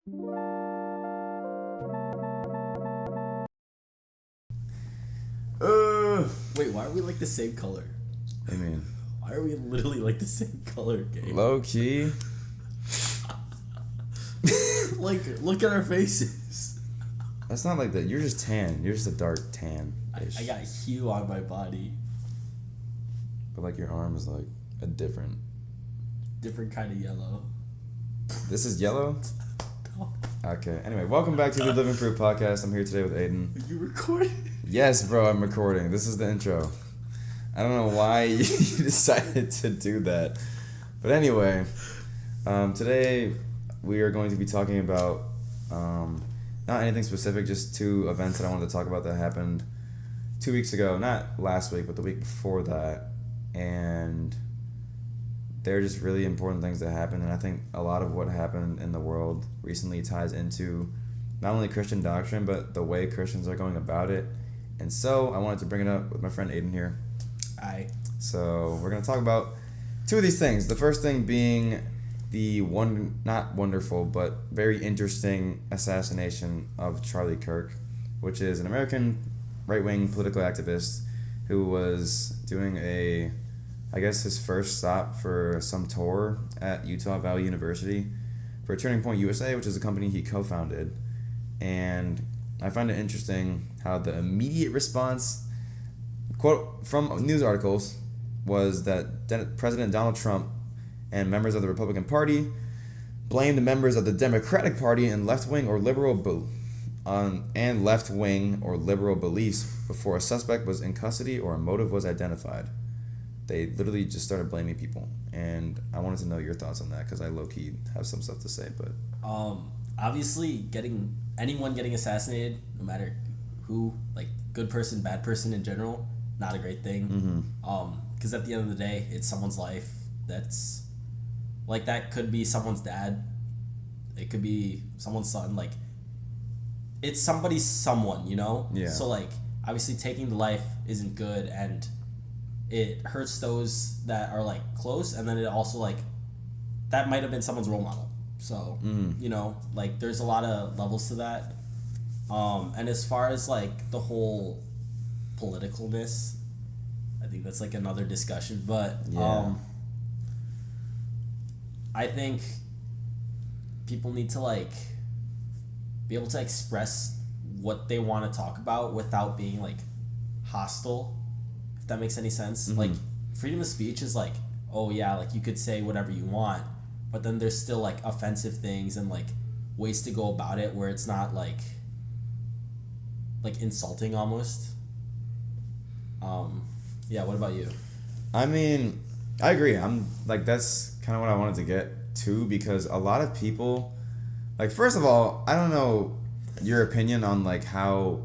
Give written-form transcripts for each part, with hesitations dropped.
Wait, why are we like the same color? I mean, why are we literally like the same color, game? Low key. Like, look at our faces. That's not like that. You're just tan. You're just a dark tan. I got hue on my body. But like your arm is like a different kind of yellow. This is yellow? Okay. Anyway, welcome back to the Living Proof Podcast. I'm here today with Aiden. Are you recording? Yes, bro, I'm recording. This is the intro. I don't know why you decided to do that. But anyway, today we are going to be talking about not anything specific, just two events that I wanted to talk about that happened 2 weeks ago. Not last week, but the week before that. And they're just really important things that happened. And I think a lot of what happened in the world recently ties into not only Christian doctrine, but the way Christians are going about it. And so I wanted to bring it up with my friend Aiden here. Aye. So we're going to talk about two of these things. The first thing being the not wonderful, but very interesting assassination of Charlie Kirk, which is an American right-wing political activist who was doing his first stop for some tour at Utah Valley University for Turning Point USA, which is a company he co-founded. And I find it interesting how the immediate response, quote from news articles, was that President Donald Trump and members of the Republican Party blamed the members of the Democratic Party and left-wing or liberal beliefs before a suspect was in custody or a motive was identified. They literally just started blaming people, and I wanted to know your thoughts on that because I low-key have some stuff to say. But obviously, anyone getting assassinated, no matter who, like good person, bad person in general, not a great thing. Because at the end of the day, it's someone's life. That's like that could be someone's dad. It could be someone's son. Like it's somebody's someone, you know. Yeah. So like obviously taking the life isn't good, and it hurts those that are like close, and then it also like that might have been someone's role model. So you know, like there's a lot of levels to that. And as far as like the whole politicalness, I think that's like another discussion. But I think people need to like be able to express what they want to talk about without being like hostile. If that makes any sense. Like freedom of speech is like, oh yeah, like you could say whatever you want, but then there's still like offensive things and like ways to go about it where it's not like insulting almost. Yeah, what about you? I mean, I agree. I'm like, that's kind of what I wanted to get to, because a lot of people, like, first of all, I don't know your opinion on like how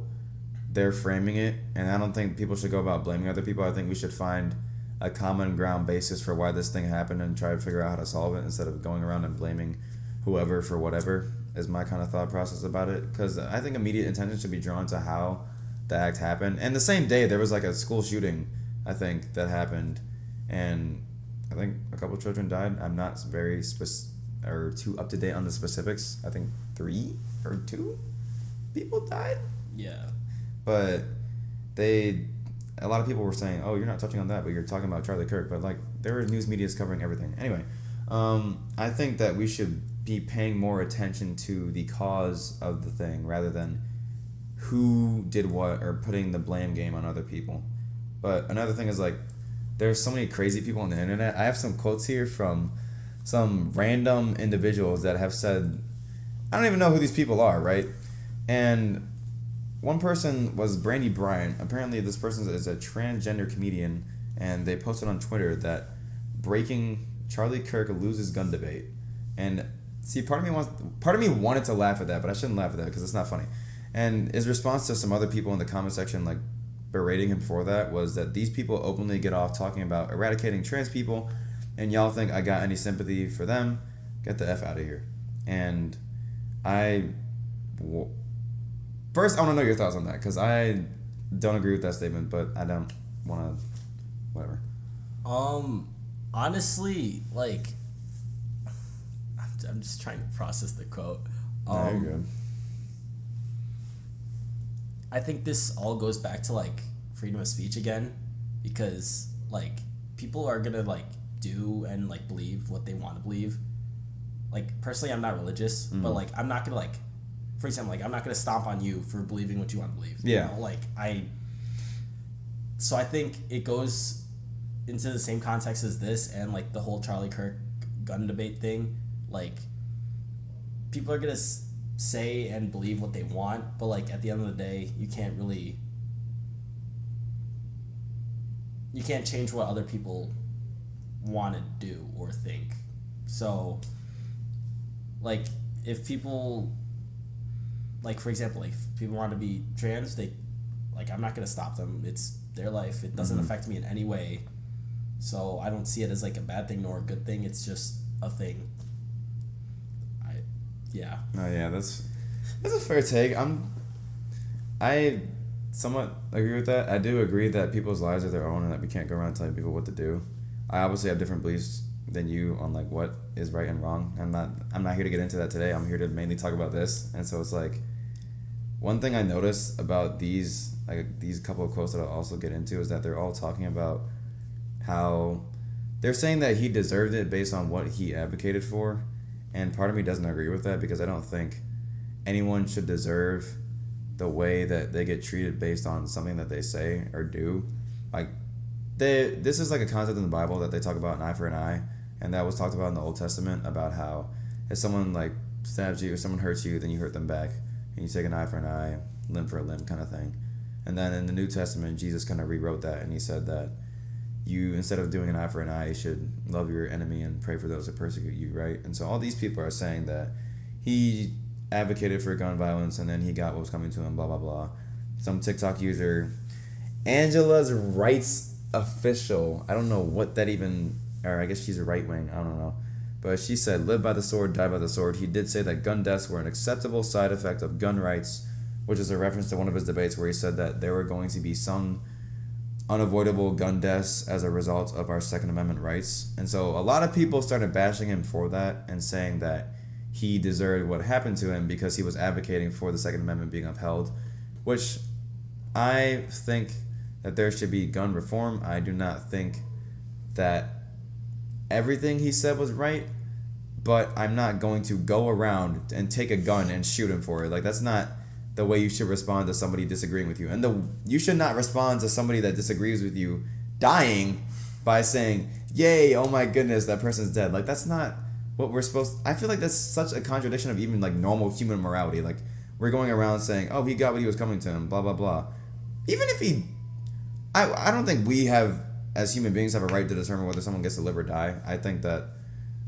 they're framing it, and I don't think people should go about blaming other people. I think we should find a common ground basis for why this thing happened and try to figure out how to solve it instead of going around and blaming whoever for whatever, is my kind of thought process about it. Because I think immediate attention should be drawn to how the act happened. And the same day there was like a school shooting, I think, that happened, and I think a couple of children died. I'm not very too up to date on the specifics. I think 3 or 2 people died. Yeah. But a lot of people were saying, oh, you're not touching on that, but you're talking about Charlie Kirk. But like, there were news medias covering everything. Anyway, I think that we should be paying more attention to the cause of the thing rather than who did what or putting the blame game on other people. But another thing is like, there's so many crazy people on the internet. I have some quotes here from some random individuals that have said, I don't even know who these people are, right? And one person was Brandy Bryant. Apparently this person is a transgender comedian, and they posted on Twitter that breaking Charlie Kirk loses gun debate. And see, part of me wanted to laugh at that, but I shouldn't laugh at that because it's not funny. And his response to some other people in the comment section like berating him for that was that these people openly get off talking about eradicating trans people, and y'all think I got any sympathy for them? Get the F out of here. And first, I want to know your thoughts on that, because I don't agree with that statement, but I don't want to, whatever. Honestly, like, I'm just trying to process the quote. No, you're good. I think this all goes back to like freedom of speech again, because like people are gonna like do and like believe what they want to believe. Like personally, I'm not religious, but like I'm not gonna like, for example, like I'm not gonna stomp on you for believing what you want to believe. Yeah. You know? Like So I think it goes into the same context as this and like the whole Charlie Kirk gun debate thing. Like people are gonna say and believe what they want, but like at the end of the day, you can't change what other people want to do or think. So like if people, like for example, like if people want to be trans, they like, I'm not gonna stop them. It's their life. It doesn't affect me in any way, so I don't see it as like a bad thing nor a good thing. It's just a thing. Oh yeah, that's a fair take. I somewhat agree with that. I do agree that people's lives are their own and that we can't go around telling people what to do. I obviously have different beliefs than you on like what is right and wrong. I'm not here to get into that today. I'm here to mainly talk about this. And so it's like, one thing I noticed about these couple of quotes that I'll also get into is that they're all talking about how they're saying that he deserved it based on what he advocated for. And part of me doesn't agree with that, because I don't think anyone should deserve the way that they get treated based on something that they say or do. Like, this is like a concept in the Bible that they talk about, an eye for an eye, and that was talked about in the Old Testament about how if someone like stabs you or someone hurts you, then you hurt them back, and you take an eye for an eye, limb for a limb kind of thing. And then in the New Testament, Jesus kind of rewrote that, and he said that you, instead of doing an eye for an eye, you should love your enemy and pray for those that persecute you, right? And so all these people are saying that he advocated for gun violence and then he got what was coming to him, blah, blah, blah. Some TikTok user, Angela's rights official, I don't know what that even, or I guess she's a right wing, I don't know. But she said, live by the sword, die by the sword. He did say that gun deaths were an acceptable side effect of gun rights, which is a reference to one of his debates where he said that there were going to be some unavoidable gun deaths as a result of our Second Amendment rights. And so a lot of people started bashing him for that and saying that he deserved what happened to him because he was advocating for the Second Amendment being upheld, which I think that there should be gun reform. I do not think that everything he said was right, but I'm not going to go around and take a gun and shoot him for it. Like, that's not the way you should respond to somebody disagreeing with you. And you should not respond to somebody that disagrees with you dying by saying, yay, oh my goodness, that person's dead. Like, that's not what we're supposed to... I feel like that's such a contradiction of even like normal human morality. Like, we're going around saying, oh, he got what he was coming to him, blah, blah, blah. Even if he... I don't think we have, as human beings, have a right to determine whether someone gets to live or die. I think that...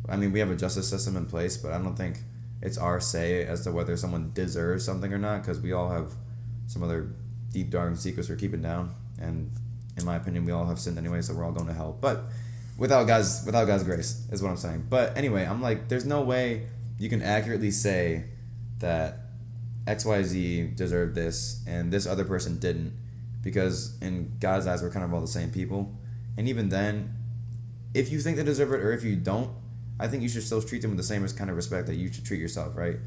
I mean, we have a justice system in place, but I don't think it's our say as to whether someone deserves something or not, because we all have some other deep, dark secrets we're keeping down. And in my opinion, we all have sinned anyway, so we're all going to hell. But without God's grace is what I'm saying. But anyway, I'm like, there's no way you can accurately say that XYZ deserved this and this other person didn't, because in God's eyes, we're kind of all the same people. And even then, if you think they deserve it or if you don't, I think you should still treat them with the same kind of respect that you should treat yourself, right?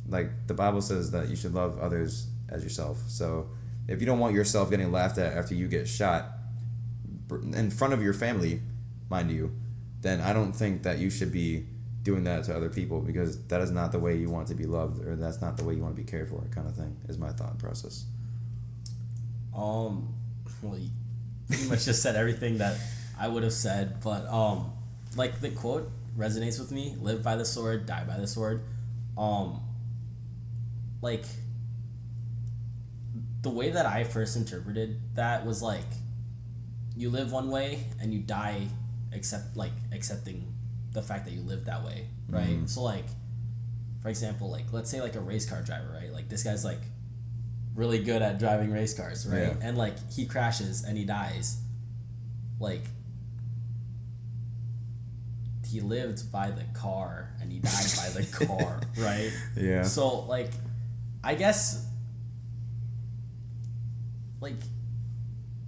Like, the Bible says that you should love others as yourself. So if you don't want yourself getting laughed at after you get shot in front of your family, mind you, then I don't think that you should be doing that to other people, because that is not the way you want to be loved, or that's not the way you want to be cared for, kind of thing, is my thought process. Well, you pretty much just said everything that I would have said, but like, the quote resonates with me: live by the sword, die by the sword. Like, the way that I first interpreted that was like, you live one way and you die accepting the fact that you live that way, right? Mm-hmm. So like, for example, like, let's say like a race car driver, right? Like, this guy's like really good at driving race cars, right? Yeah. And like, he crashes and he dies. Like, he lived by the car and he died by the car, right? Yeah. So like, I guess, like,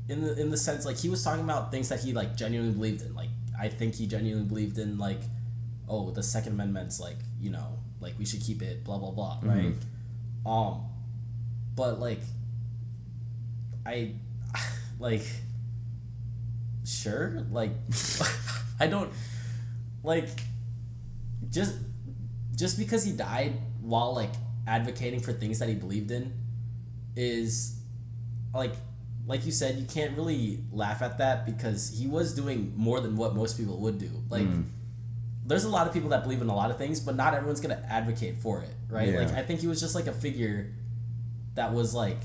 in the sense, like, he was talking about things that he like genuinely believed in. Like, I think he genuinely believed in, like, oh, the Second Amendment's like, you know, like we should keep it, blah blah blah, right? But like, I, like, sure, like, I don't, like, just because he died while like advocating for things that he believed in is like you said, you can't really laugh at that because he was doing more than what most people would do. Like, there's a lot of people that believe in a lot of things, but not everyone's gonna advocate for it, right? Yeah. Like, I think he was just like a figure that was like,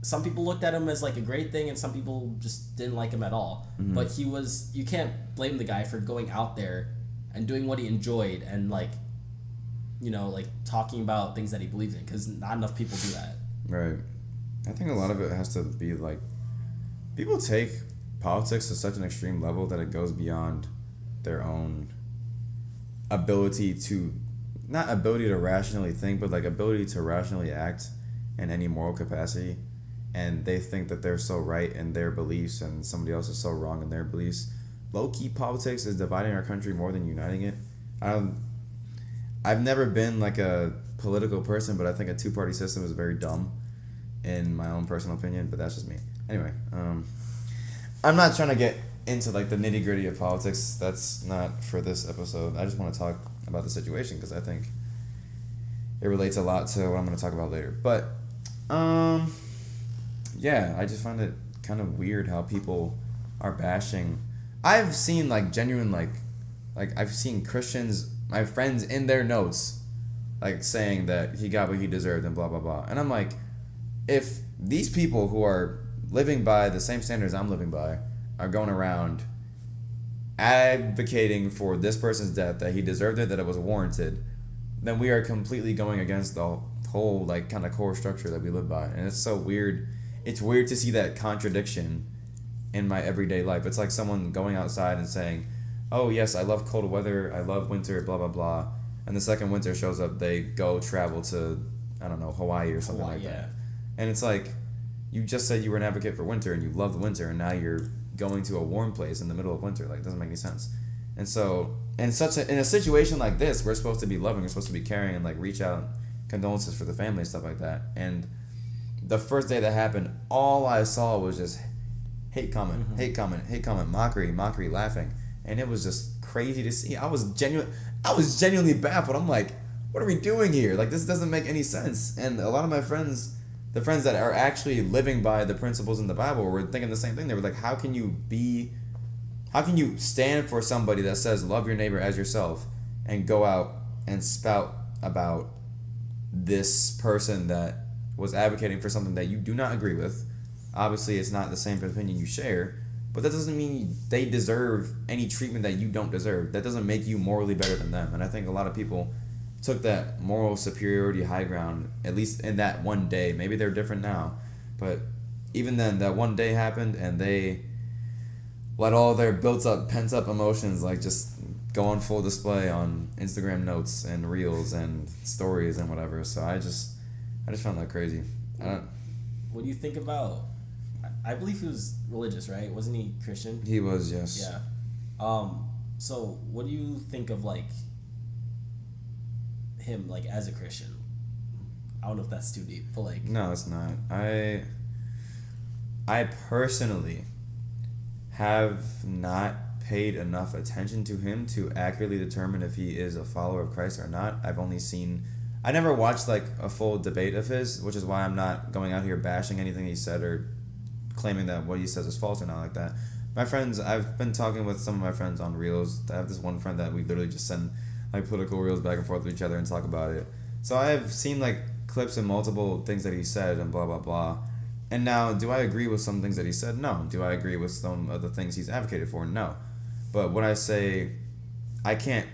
some people looked at him as like a great thing and some people just didn't like him at all. But you can't blame the guy for going out there and doing what he enjoyed and like, you know, like talking about things that he believed in, because not enough people do that. Right. I think a lot of it has to be like, people take politics to such an extreme level that it goes beyond their own ability to, not ability to rationally think, but like ability to rationally act in any moral capacity. And they think that they're so right in their beliefs and somebody else is so wrong in their beliefs. Low-key politics is dividing our country more than uniting it. I've never been like a political person, but I think a two-party system is very dumb in my own personal opinion, but that's just me. Anyway, I'm not trying to get into like the nitty-gritty of politics. That's not for this episode. I just want to talk about the situation because I think it relates a lot to what I'm going to talk about later. But yeah, I just find it kind of weird how people are bashing. I've seen like genuine like I've seen Christians, my friends, in their notes like saying that he got what he deserved and blah blah blah. And I'm like, if these people who are living by the same standards I'm living by are going around advocating for this person's death, that he deserved it, that it was warranted, then we are completely going against the whole like kind of core structure that we live by. And it's so weird. It's weird to see that contradiction in my everyday life. It's like someone going outside and saying, oh yes, I love cold weather, I love winter, blah blah blah, and the second winter shows up, they go travel to, I don't know, Hawaii or something like that. And it's like, you just said you were an advocate for winter and you love the winter, and now you're going to a warm place in the middle of winter. Like, it doesn't make any sense. And so in a situation like this, we're supposed to be loving, we're supposed to be caring and like reach out condolences for the family and stuff like that. And the first day that happened, all I saw was just hate comment, mockery, laughing. And it was just crazy to see. I was genuinely baffled. I'm like, what are we doing here? Like, this doesn't make any sense. And a lot of my friends, the friends that are actually living by the principles in the Bible, were thinking the same thing. They were like, how can you stand for somebody that says love your neighbor as yourself and go out and spout about this person that was advocating for something that you do not agree with? Obviously, it's not the same opinion you share, but that doesn't mean they deserve any treatment that you don't deserve. That doesn't make you morally better than them. And I think a lot of people took that moral superiority high ground, at least in that one day. Maybe they're different now, but even then, that one day happened, and they let all their built-up, pent-up emotions like just go on full display on Instagram notes and reels and stories and whatever. So I just found that crazy. What do you think about? I believe he was religious, right? Wasn't he Christian? He was, yes. Yeah. So what do you think of like him like as a Christian? I don't know if that's too deep, but like, no, it's not. I personally have not paid enough attention to him to accurately determine if he is a follower of Christ or not. I never watched like a full debate of his, which is why I'm not going out here bashing anything he said or claiming that what he says is false or not like that. My friends, I've been talking with some of my friends on Reels. I have this one friend that we literally just send like political reels back and forth with each other and talk about it. So I have seen like clips and multiple things that he said and blah blah blah. And now, do I agree with some things that he said? No. Do I agree with some of the things he's advocated for? No. But when I say, I can't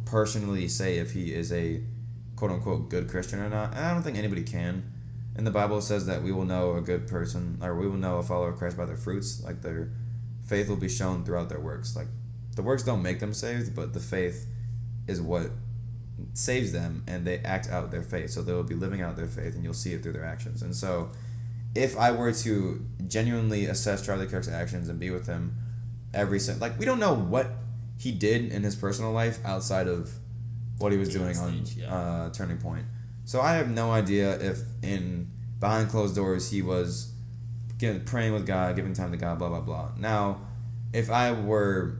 personally say if he is a quote-unquote good Christian or not, and I don't think anybody can. And the Bible says that we will know a good person, or we will know a follower of Christ by their fruits. Like, their faith will be shown throughout their works. Like, the works don't make them saved, but the faith is what saves them, and they act out their faith. So they will be living out their faith, and you'll see it through their actions. And so, if I were to genuinely assess Charlie Kirk's actions and be with him we don't know what he did in his personal life outside of what he was doing on Turning Point. So I have no idea if behind closed doors he was praying with God, giving time to God, blah, blah, blah. Now, if I were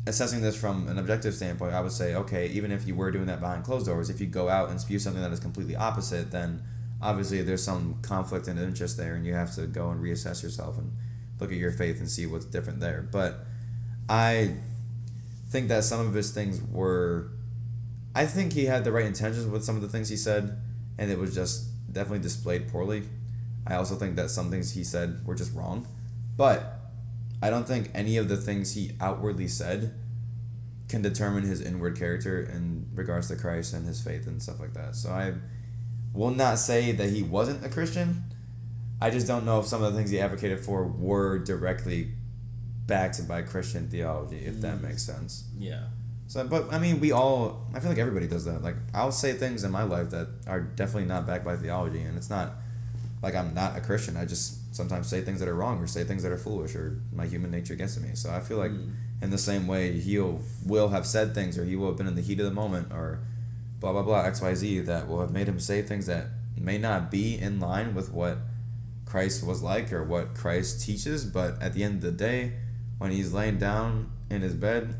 assessing this from an objective standpoint, I would say, okay, even if you were doing that behind closed doors, if you go out and spew something that is completely opposite, then obviously there's some conflict and interest there, and you have to go and reassess yourself and look at your faith and see what's different there. But I think that some of his things were... I think he had the right intentions with some of the things he said, and it was just definitely displayed poorly. I also think that some things he said were just wrong. But I don't think any of the things he outwardly said can determine his inward character in regards to Christ and his faith and stuff like that. So I will not say that he wasn't a Christian. I just don't know if some of the things he advocated for were directly backed by Christian theology, if that makes sense. Yeah. So, but I mean, I feel like everybody does that. Like, I'll say things in my life that are definitely not backed by theology, and it's not like I'm not a Christian. I just sometimes say things that are wrong or say things that are foolish, or my human nature gets to me. So I feel like in the same way, he will have said things, or he will have been in the heat of the moment, or blah, blah, blah, XYZ, that will have made him say things that may not be in line with what Christ was like or what Christ teaches. But at the end of the day, when he's laying down in his bed,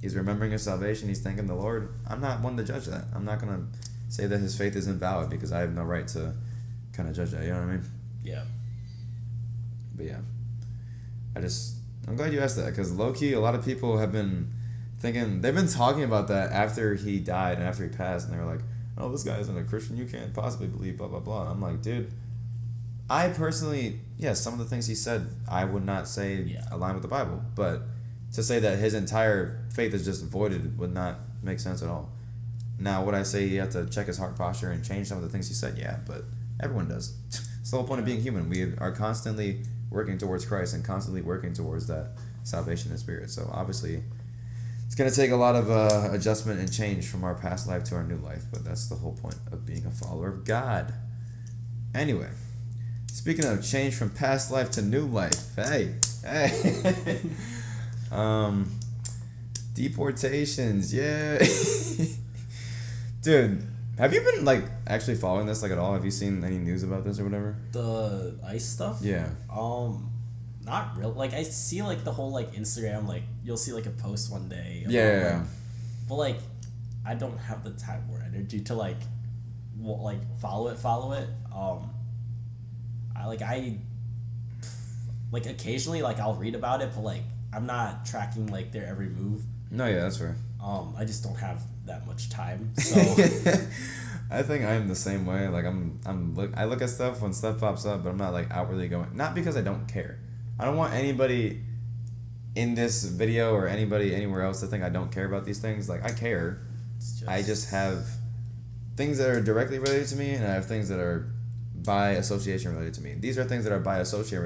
he's remembering his salvation, he's thanking the Lord. I'm not one to judge that. I'm not going to say that his faith is invalid, because I have no right to kind of judge that, you know what I mean? Yeah. But yeah, I'm glad you asked that, because low-key, a lot of people have been thinking, they've been talking about that after he died and after he passed, and they were like, oh, this guy isn't a Christian, you can't possibly believe blah, blah, blah. And I'm like, dude, I personally, some of the things he said, I would not say align with the Bible, but to say that his entire faith is just voided would not make sense at all. Now, would I say you have to check his heart posture and change some of the things he said? Yeah, but everyone does. It's the whole point of being human. We are constantly working towards Christ and constantly working towards that salvation in spirit. So obviously, it's going to take a lot of adjustment and change from our past life to our new life, but that's the whole point of being a follower of God. Anyway, speaking of change from past life to new life, hey. Deportations, yeah. Dude, have you been actually following this at all? Have you seen any news about this or whatever? The ICE stuff? Yeah. Not real. I see the whole Instagram, you'll see a post one day. Yeah. But I don't have the time or energy to follow it. I occasionally I'll read about it, but I'm not tracking their every move. No, yeah, that's fair. I just don't have that much time. So I think I'm the same way. I look at stuff when stuff pops up, but I'm not outwardly going. Not because I don't care. I don't want anybody in this video or anybody anywhere else to think I don't care about these things. I care. I just have things that are directly related to me, and I have things that are by association related to me. These are things that are by association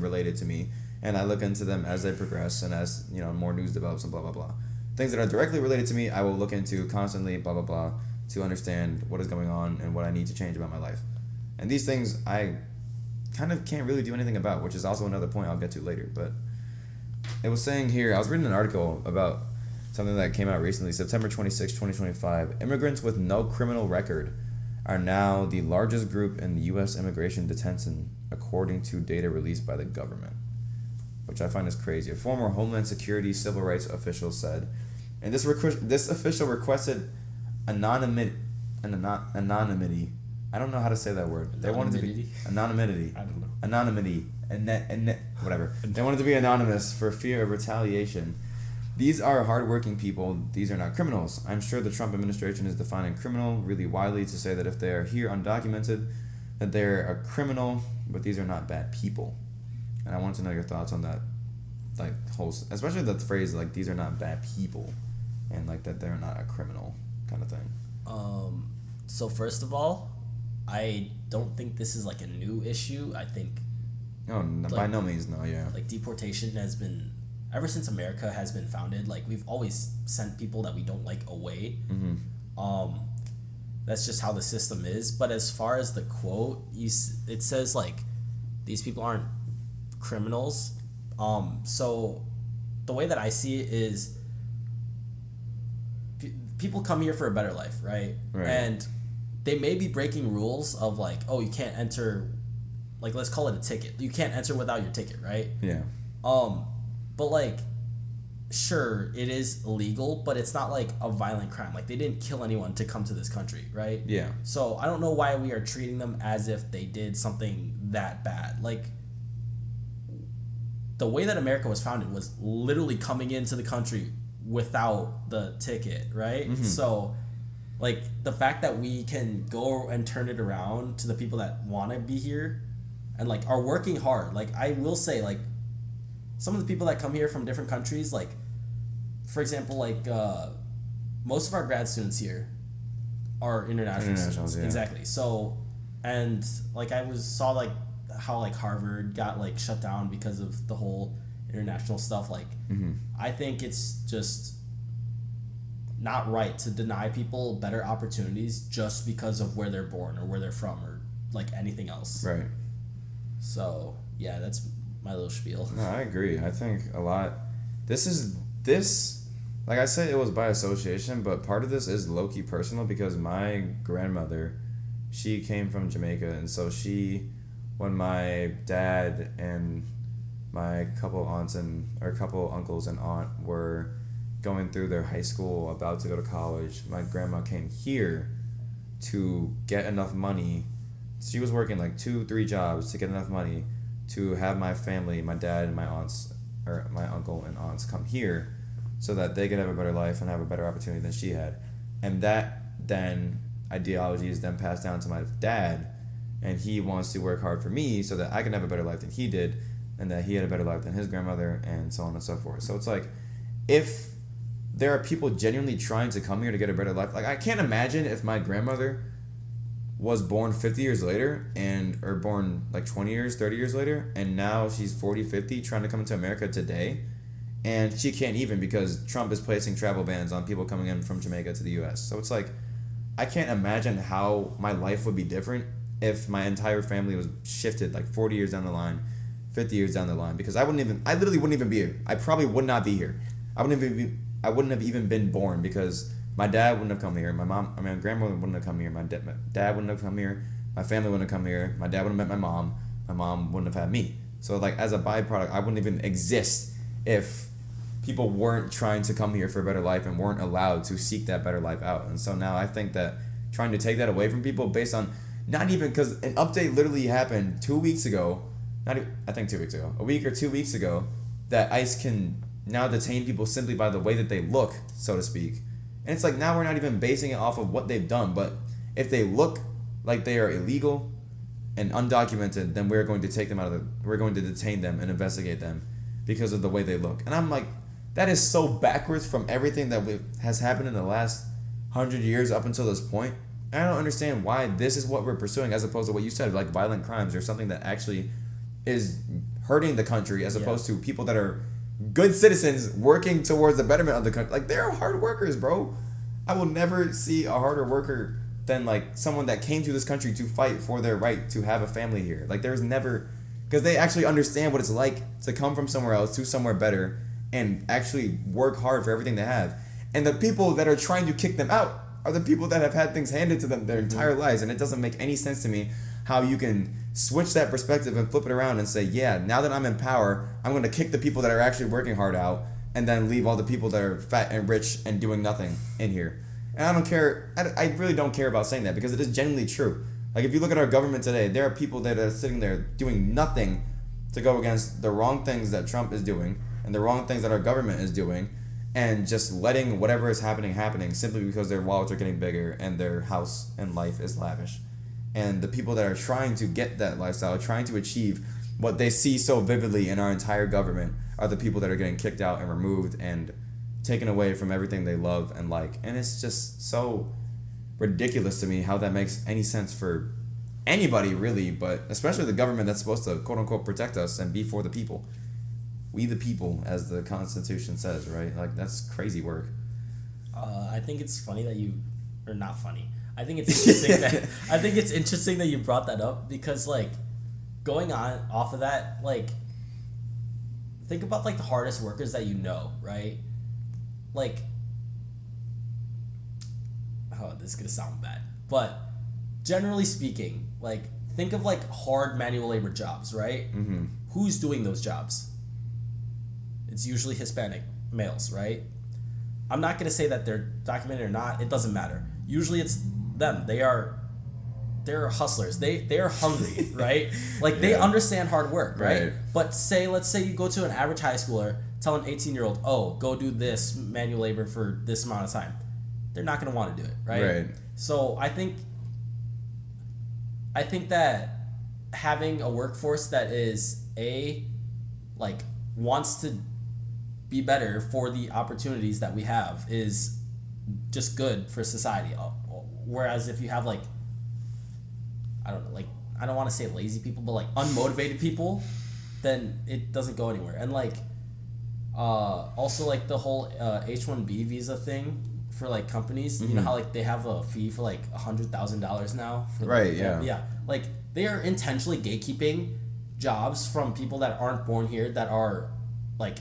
related to me, and I look into them as they progress and as more news develops and blah blah blah. Things that are directly related to me, I will look into constantly, blah blah blah, to understand what is going on and what I need to change about my life. And these things I kind of can't really do anything about, which is also another point I'll get to later. But it was saying here, I was reading an article about something that came out recently, September 26, 2025. Immigrants with no criminal record are now the largest group in the U.S. immigration detention, according to data released by the government, which I find is crazy. A former Homeland Security civil rights official said, and this official requested anonymity. I don't know how to say that word. They wanted to be anonymity. I don't know. Anonymity and whatever. They wanted to be anonymous for fear of retaliation. These are hardworking people. These are not criminals. I'm sure the Trump administration is defining criminal really widely to say that if they are here undocumented, that they're a criminal, but these are not bad people. And I want to know your thoughts on that, especially the phrase these are not bad people, and that they're not a criminal kind of thing. So first of all, I don't think this is a new issue. I think. Oh, no, by no means, no. Yeah. Deportation has been, ever since America has been founded. We've always sent people that we don't like away. Mm-hmm. That's just how the system is. But as far as the quote, it says these people aren't criminals. So the way that I see it is, people come here for a better life, right? Right. And they may be breaking rules of like, oh, you can't enter, like, let's call it a ticket. You can't enter without your ticket, right? Yeah. But like, sure, it is illegal, but it's not like a violent crime. Like, they didn't kill anyone to come to this country, right? Yeah. So I don't know why we are treating them as if they did something that bad. Like, the way that America was founded was literally coming into the country without the ticket, right? Mm-hmm. So, like, the fact that we can go and turn it around to the people that want to be here and, like, are working hard. Like, I will say, like, some of the people that come here from different countries, like, for example, like, most of our grad students here are international students. Yeah. Exactly. So, and, like, saw, like, how, like, Harvard got, like, shut down because of the whole international stuff. Like, Mm-hmm. I think it's just not right to deny people better opportunities just because of where they're born or where they're from or, like, anything else. Right. So, yeah, that's my little spiel. No, I agree. I think a lot. This, like I said, it was by association, but part of this is low-key personal because my grandmother, she came from Jamaica, and so when my dad and my couple uncles and aunt were going through their high school, about to go to college, my grandma came here to get enough money. She was working like 2-3 jobs to get enough money to have my family, my dad and my aunts, or my uncle and aunts, come here so that they could have a better life and have a better opportunity than she had. And that then ideology is then passed down to my dad, and he wants to work hard for me so that I can have a better life than he did, and that he had a better life than his grandmother, and so on and so forth. So it's like, if there are people genuinely trying to come here to get a better life, like, I can't imagine if my grandmother was born 50 years later or born like 20 years, 30 years later, and now she's 40, 50 trying to come into America today, and she can't even because Trump is placing travel bans on people coming in from Jamaica to the U.S. So it's like, I can't imagine how my life would be different if my entire family was shifted like 40 years down the line, 50 years down the line, because I literally wouldn't even be here. I probably would not be here. I wouldn't have even been born because my dad wouldn't have come here. My grandmother wouldn't have come here. My dad wouldn't have come here. My family wouldn't have come here. My dad wouldn't have met my mom. My mom wouldn't have had me. So, like, as a byproduct, I wouldn't even exist if people weren't trying to come here for a better life and weren't allowed to seek that better life out. And so now I think that trying to take that away from people based on, not even, because an update literally happened 2 weeks ago, a week or 2 weeks ago, that ICE can now detain people simply by the way that they look, so to speak. And it's like, now we're not even basing it off of what they've done, but if they look like they are illegal and undocumented, then we're going to we're going to detain them and investigate them because of the way they look. And I'm like, that is so backwards from everything that has happened in the last 100 years up until this point. And I don't understand why this is what we're pursuing as opposed to what you said, like violent crimes or something that actually is hurting the country, as opposed to people that are good citizens working towards the betterment of the country. Like, they're hard workers, bro. I will never see a harder worker than, like, someone that came to this country to fight for their right to have a family here. Like, there's never, because they actually understand what it's like to come from somewhere else to somewhere better and actually work hard for everything they have. And the people that are trying to kick them out are the people that have had things handed to them their entire lives. And it doesn't make any sense to me how you can switch that perspective and flip it around and say, yeah, now that I'm in power, I'm going to kick the people that are actually working hard out and then leave all the people that are fat and rich and doing nothing in here. And I don't care. I really don't care about saying that because it is genuinely true. Like, if you look at our government today, there are people that are sitting there doing nothing to go against the wrong things that Trump is doing and the wrong things that our government is doing, and just letting whatever is happening simply because their wallets are getting bigger and their house and life is lavish. And the people that are trying to get that lifestyle, trying to achieve what they see so vividly in our entire government, are the people that are getting kicked out and removed and taken away from everything they love and like. And it's just so ridiculous to me how that makes any sense for anybody, really, but especially the government that's supposed to, quote-unquote, protect us and be for the people. We the people, as the Constitution says, right? Like, that's crazy work. I think it's funny that you, or not funny. I think it's interesting that you brought that up because, like, going on off of that, like, think about, like, the hardest workers that you know, right? Like, oh, this is gonna sound bad, but generally speaking, like think of like hard manual labor jobs, right? Mm-hmm. Who's doing those jobs? It's usually Hispanic males, right? I'm not gonna say that they're documented or not. It doesn't matter. Usually it's them. They're hustlers. They are hungry, right? Like they understand hard work, right? But let's say you go to an average high schooler, tell an 18-year-old, oh, go do this manual labor for this amount of time. They're not gonna want to do it, right? So I think that having a workforce that is like wants to be better for the opportunities that we have is just good for society. Whereas if you have like, I don't know, like I don't want to say lazy people, but like unmotivated people, then it doesn't go anywhere. And like also like the whole H-1B visa thing for like companies, you know how like they have a fee for like $100,000 now for yeah, like they are intentionally gatekeeping jobs from people that aren't born here, that are like,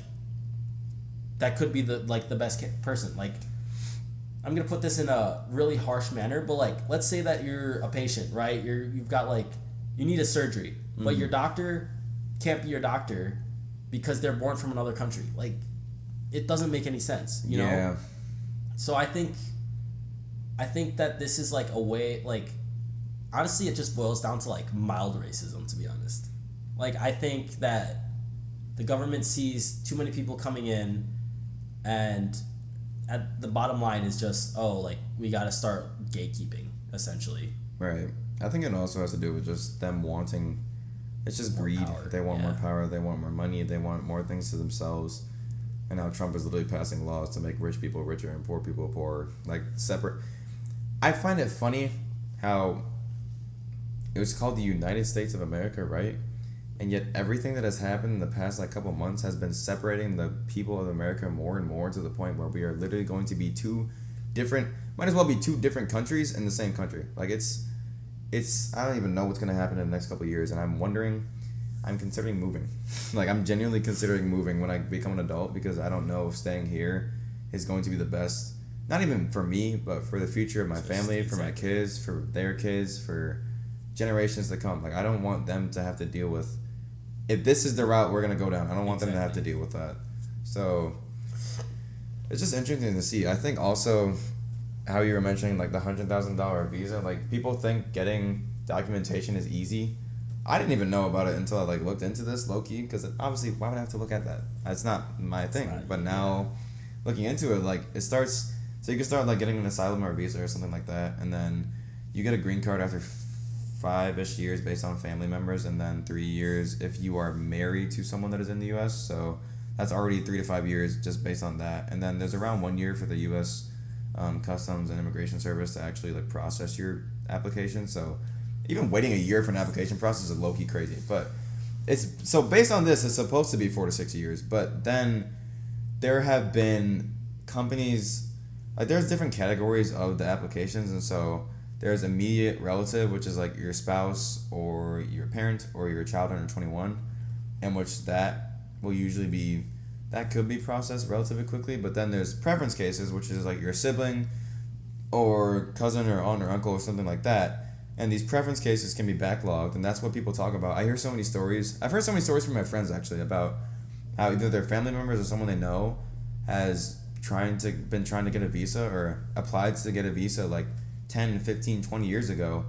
that could be the best person. Like I'm gonna put this in a really harsh manner, but like let's say that you're a patient, right? You've got like, you need a surgery, but your doctor can't be your doctor because they're born from another country. Like it doesn't make any sense, you know? So I think that this is like a way, like honestly it just boils down to like mild racism, to be honest. Like I think that the government sees too many people coming in, and at the bottom line is just, oh, like we got to start gatekeeping essentially. Right. I think it also has to do with just them wanting, it's just more greed. Power. They want more power, they want more money, they want more things to themselves. And now Trump is literally passing laws to make rich people richer and poor people poorer. Like separate. I find it funny how it was called the United States of America, right? And yet everything that has happened in the past like couple months has been separating the people of America more and more, to the point where we are literally going to be might as well be two different countries in the same country. Like it's I don't even know what's going to happen in the next couple of years, and I'm considering moving. Like I'm genuinely considering moving when I become an adult, because I don't know if staying here is going to be the best, not even for me, but for the future of my family, for my kids, for their kids, for generations to come. Like I don't want them to have to deal with, if this is the route we're going to go down, I don't want them to have to deal with that. So it's just interesting to see. I think also how you were mentioning like the $100,000 visa, like people think getting documentation is easy. I didn't even know about it until I like looked into this low key, because obviously why would I have to look at that? That's not my thing. But now looking into it, like it starts, so you can start like getting an asylum or visa or something like that, and then you get a green card after 5-ish years based on family members, and then 3 years if you are married to someone that is in the U.S. So that's already 3 to 5 years just based on that. And then there's around 1 year for the U.S. Customs and Immigration Service to actually like process your application. So even waiting a year for an application process is low-key crazy. But it's, so based on this, it's supposed to be 4 to 6 years. But then there have been companies, like there's different categories of the applications, and so there's immediate relative, which is like your spouse or your parent or your child under 21, in which that will usually be, that could be processed relatively quickly. But then there's preference cases, which is like your sibling or cousin or aunt or uncle or something like that. And these preference cases can be backlogged, and that's what people talk about. I hear so many stories. I've heard so many stories from my friends actually about how either their family members or someone they know has been trying to get a visa or applied to get a visa like 10, 15, 20 years ago,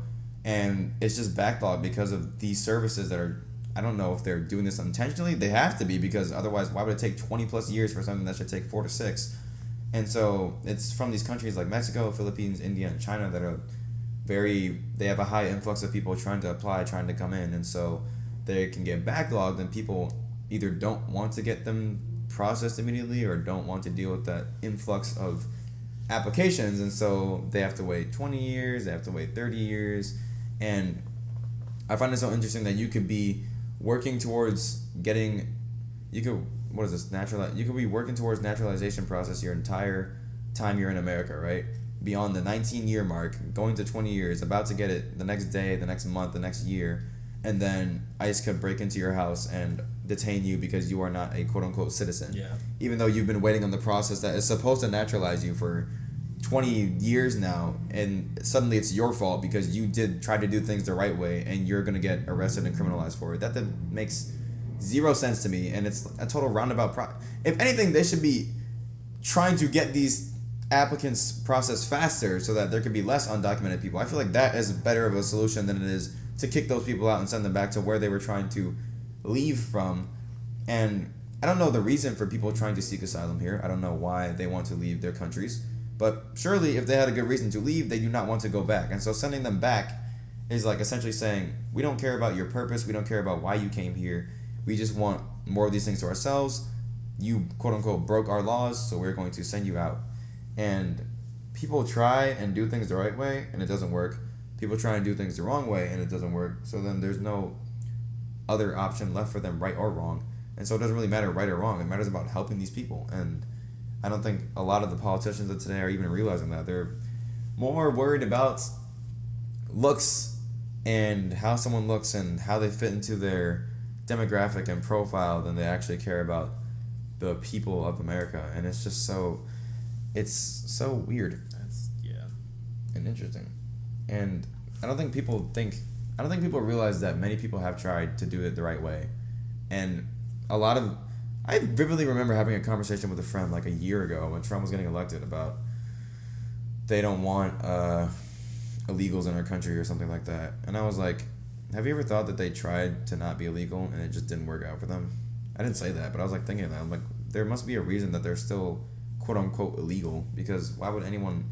and it's just backlogged because of these services that are, I don't know if they're doing this intentionally. They have to be, because otherwise why would it take 20 plus years for something that should take 4 to 6? And so it's from these countries like Mexico, Philippines, India, and China that are they have a high influx of people trying to apply, trying to come in, and so they can get backlogged, and people either don't want to get them processed immediately or don't want to deal with that influx of applications, and so they have to wait 20 years, they have to wait 30 years. And I find it so interesting that you could be working towards you could be working towards naturalization process your entire time you're in America, right? Beyond the 19-year mark, going to 20 years, about to get it the next day, the next month, the next year, and then ICE could break into your house and detain you because you are not a quote-unquote citizen. Yeah. Even though you've been waiting on the process that is supposed to naturalize you for 20 years now, and suddenly it's your fault because you did try to do things the right way, and you're gonna get arrested and criminalized for it. That makes zero sense to me, and it's a total roundabout. If anything, they should be trying to get these applicants processed faster so that there could be less undocumented people. I feel like that is better of a solution than it is to kick those people out and send them back to where they were trying to leave from. And I don't know the reason for people trying to seek asylum here. I don't know why they want to leave their countries. But surely if they had a good reason to leave, they do not want to go back. And so sending them back is like essentially saying, we don't care about your purpose. We don't care about why you came here. We just want more of these things to ourselves. You, quote unquote, broke our laws, so we're going to send you out. And people try and do things the right way, and it doesn't work. People try and do things the wrong way, and it doesn't work. So then there's no other option left for them, right or wrong. And so it doesn't really matter right or wrong. It matters about helping these people. And I don't think a lot of the politicians of today are even realizing that. They're more worried about looks and how someone looks and how they fit into their demographic and profile than they actually care about the people of America. And it's just so weird. And interesting. And I don't think people realize that many people have tried to do it the right way. And I vividly remember having a conversation with a friend like a year ago when Trump was getting elected about they don't want illegals in our country or something like that. And I was like, have you ever thought that they tried to not be illegal and it just didn't work out for them? I didn't say that, but I was like thinking that. I'm like, there must be a reason that they're still quote unquote illegal, because why would anyone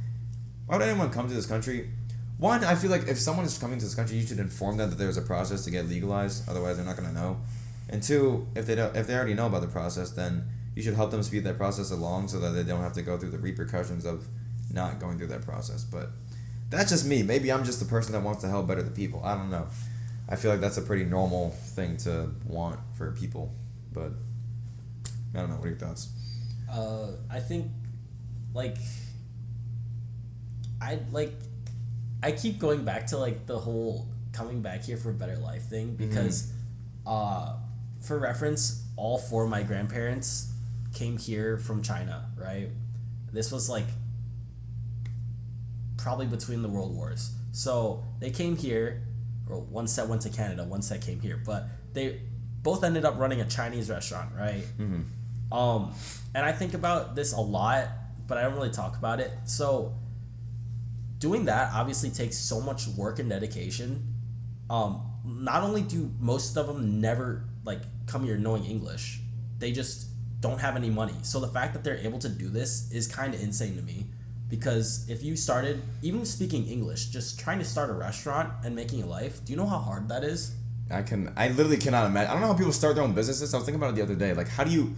come to this country? One, I feel like if someone is coming to this country, you should inform them that there's a process to get legalized. Otherwise, they're not going to know. And two, if they already know about the process, then you should help them speed that process along so that they don't have to go through the repercussions of not going through that process. But that's just me. Maybe I'm just the person that wants to help better the people. I don't know. I feel like that's a pretty normal thing to want for people. But I don't know. What are your thoughts? I think, I keep going back to, the whole coming back here for a better life thing because, for reference, all four of my grandparents came here from China, right? This was, probably between the world wars. So they came here, or one set went to Canada, one set came here, but they both ended up running a Chinese restaurant, right? And I think about this a lot, but I don't really talk about it. So doing that obviously takes so much work and dedication. Not only do most of them never come here knowing English, they just don't have any money. So the fact that they're able to do this is kind of insane to me, because if you started even speaking English, just trying to start a restaurant and making a life, do you know how hard that is? I literally cannot imagine. I don't know how people start their own businesses. I was thinking about it the other day. How do you,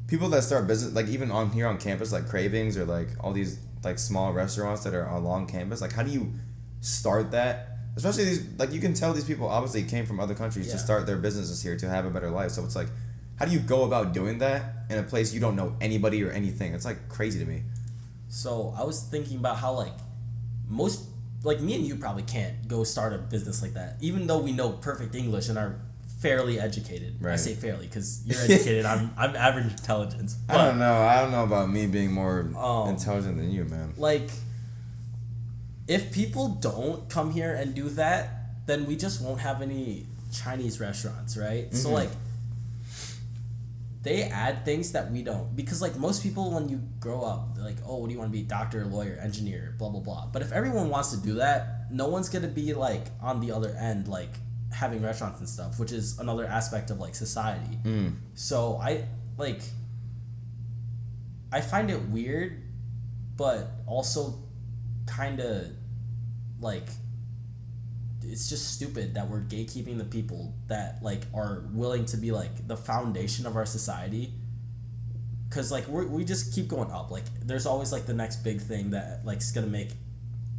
people that start business, even on here on campus, Cravings or all these small restaurants that are along campus, how do you start that? Especially these, you can tell these people obviously came from other countries to start their businesses here to have a better life. So it's how do you go about doing that in a place you don't know anybody or anything? It's crazy to me. So I was thinking about how most, me and you probably can't go start a business like that, even though we know perfect English and are fairly educated. Right. I say fairly because you're educated. I'm average intelligence. But, I don't know about me being more intelligent than you, man. If people don't come here and do that, then we just won't have any Chinese restaurants, right? Mm-hmm. So they add things that we don't, because most people when you grow up, they're oh, what do you want to be? Doctor, lawyer, engineer, blah blah blah. But if everyone wants to do that, no one's gonna be on the other end having restaurants and stuff, which is another aspect of society. So I find it weird, but also kind of it's just stupid that we're gatekeeping the people that are willing to be the foundation of our society, because we just keep going up. There's always the next big thing that is gonna make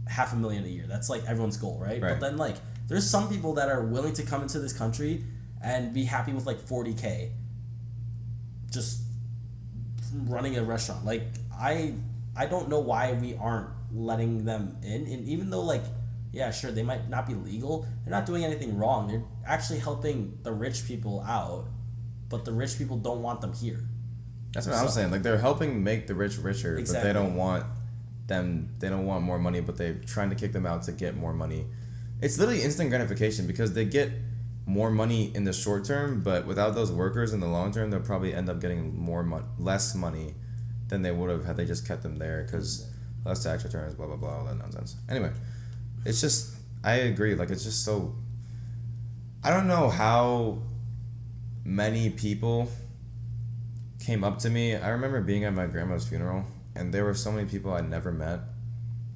$500,000 a year. That's everyone's goal, right? But then there's some people that are willing to come into this country and be happy with $40K just running a restaurant. I don't know why we aren't letting them in. And even though yeah, sure, they might not be legal, they're not doing anything wrong. They're actually helping the rich people out, but the rich people don't want them here. That's what I'm saying. They're helping make the rich richer, exactly. But they don't want them. They don't want more money, but they're trying to kick them out to get more money. It's literally instant gratification because they get more money in the short term, but without those workers in the long term, they'll probably end up getting less money than they would have had they just kept them there because less tax returns, blah, blah, blah, all that nonsense. Anyway, it's just, I agree, like, it's just so, I don't know how many people came up to me. I remember being at my grandma's funeral, and there were so many people I'd never met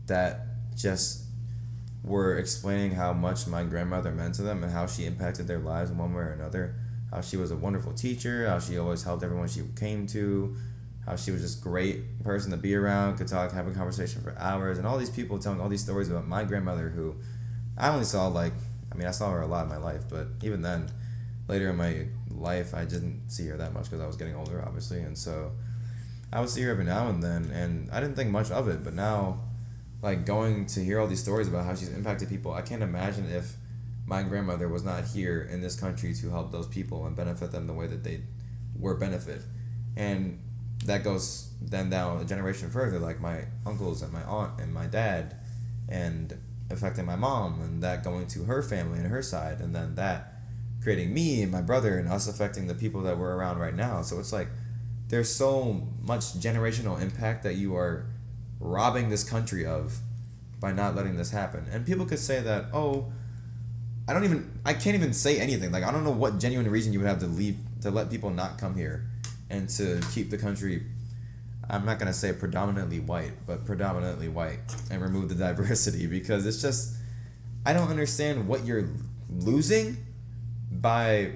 that just were explaining how much my grandmother meant to them and how she impacted their lives in one way or another. How she was a wonderful teacher, how she always helped everyone she came to, how she was just a great person to be around, could talk, have a conversation for hours, and all these people telling all these stories about my grandmother who I only saw I saw her a lot in my life, but even then, later in my life, I didn't see her that much because I was getting older, obviously, and so I would see her every now and then, and I didn't think much of it, but now, like, going to hear all these stories about how she's impacted people, I can't imagine if my grandmother was not here in this country to help those people and benefit them the way that they were benefit. And that goes then down a generation further, like my uncles and my aunt and my dad, and affecting my mom, and that going to her family and her side, and then that creating me and my brother and us affecting the people that we're around right now. So it's like there's so much generational impact that you are robbing this country of by not letting this happen. And people could say that, oh, I can't even say anything. Like, I don't know what genuine reason you would have to let people not come here and to keep the country, I'm not going to say predominantly white, but predominantly white, and remove the diversity, because it's just, I don't understand what you're losing by,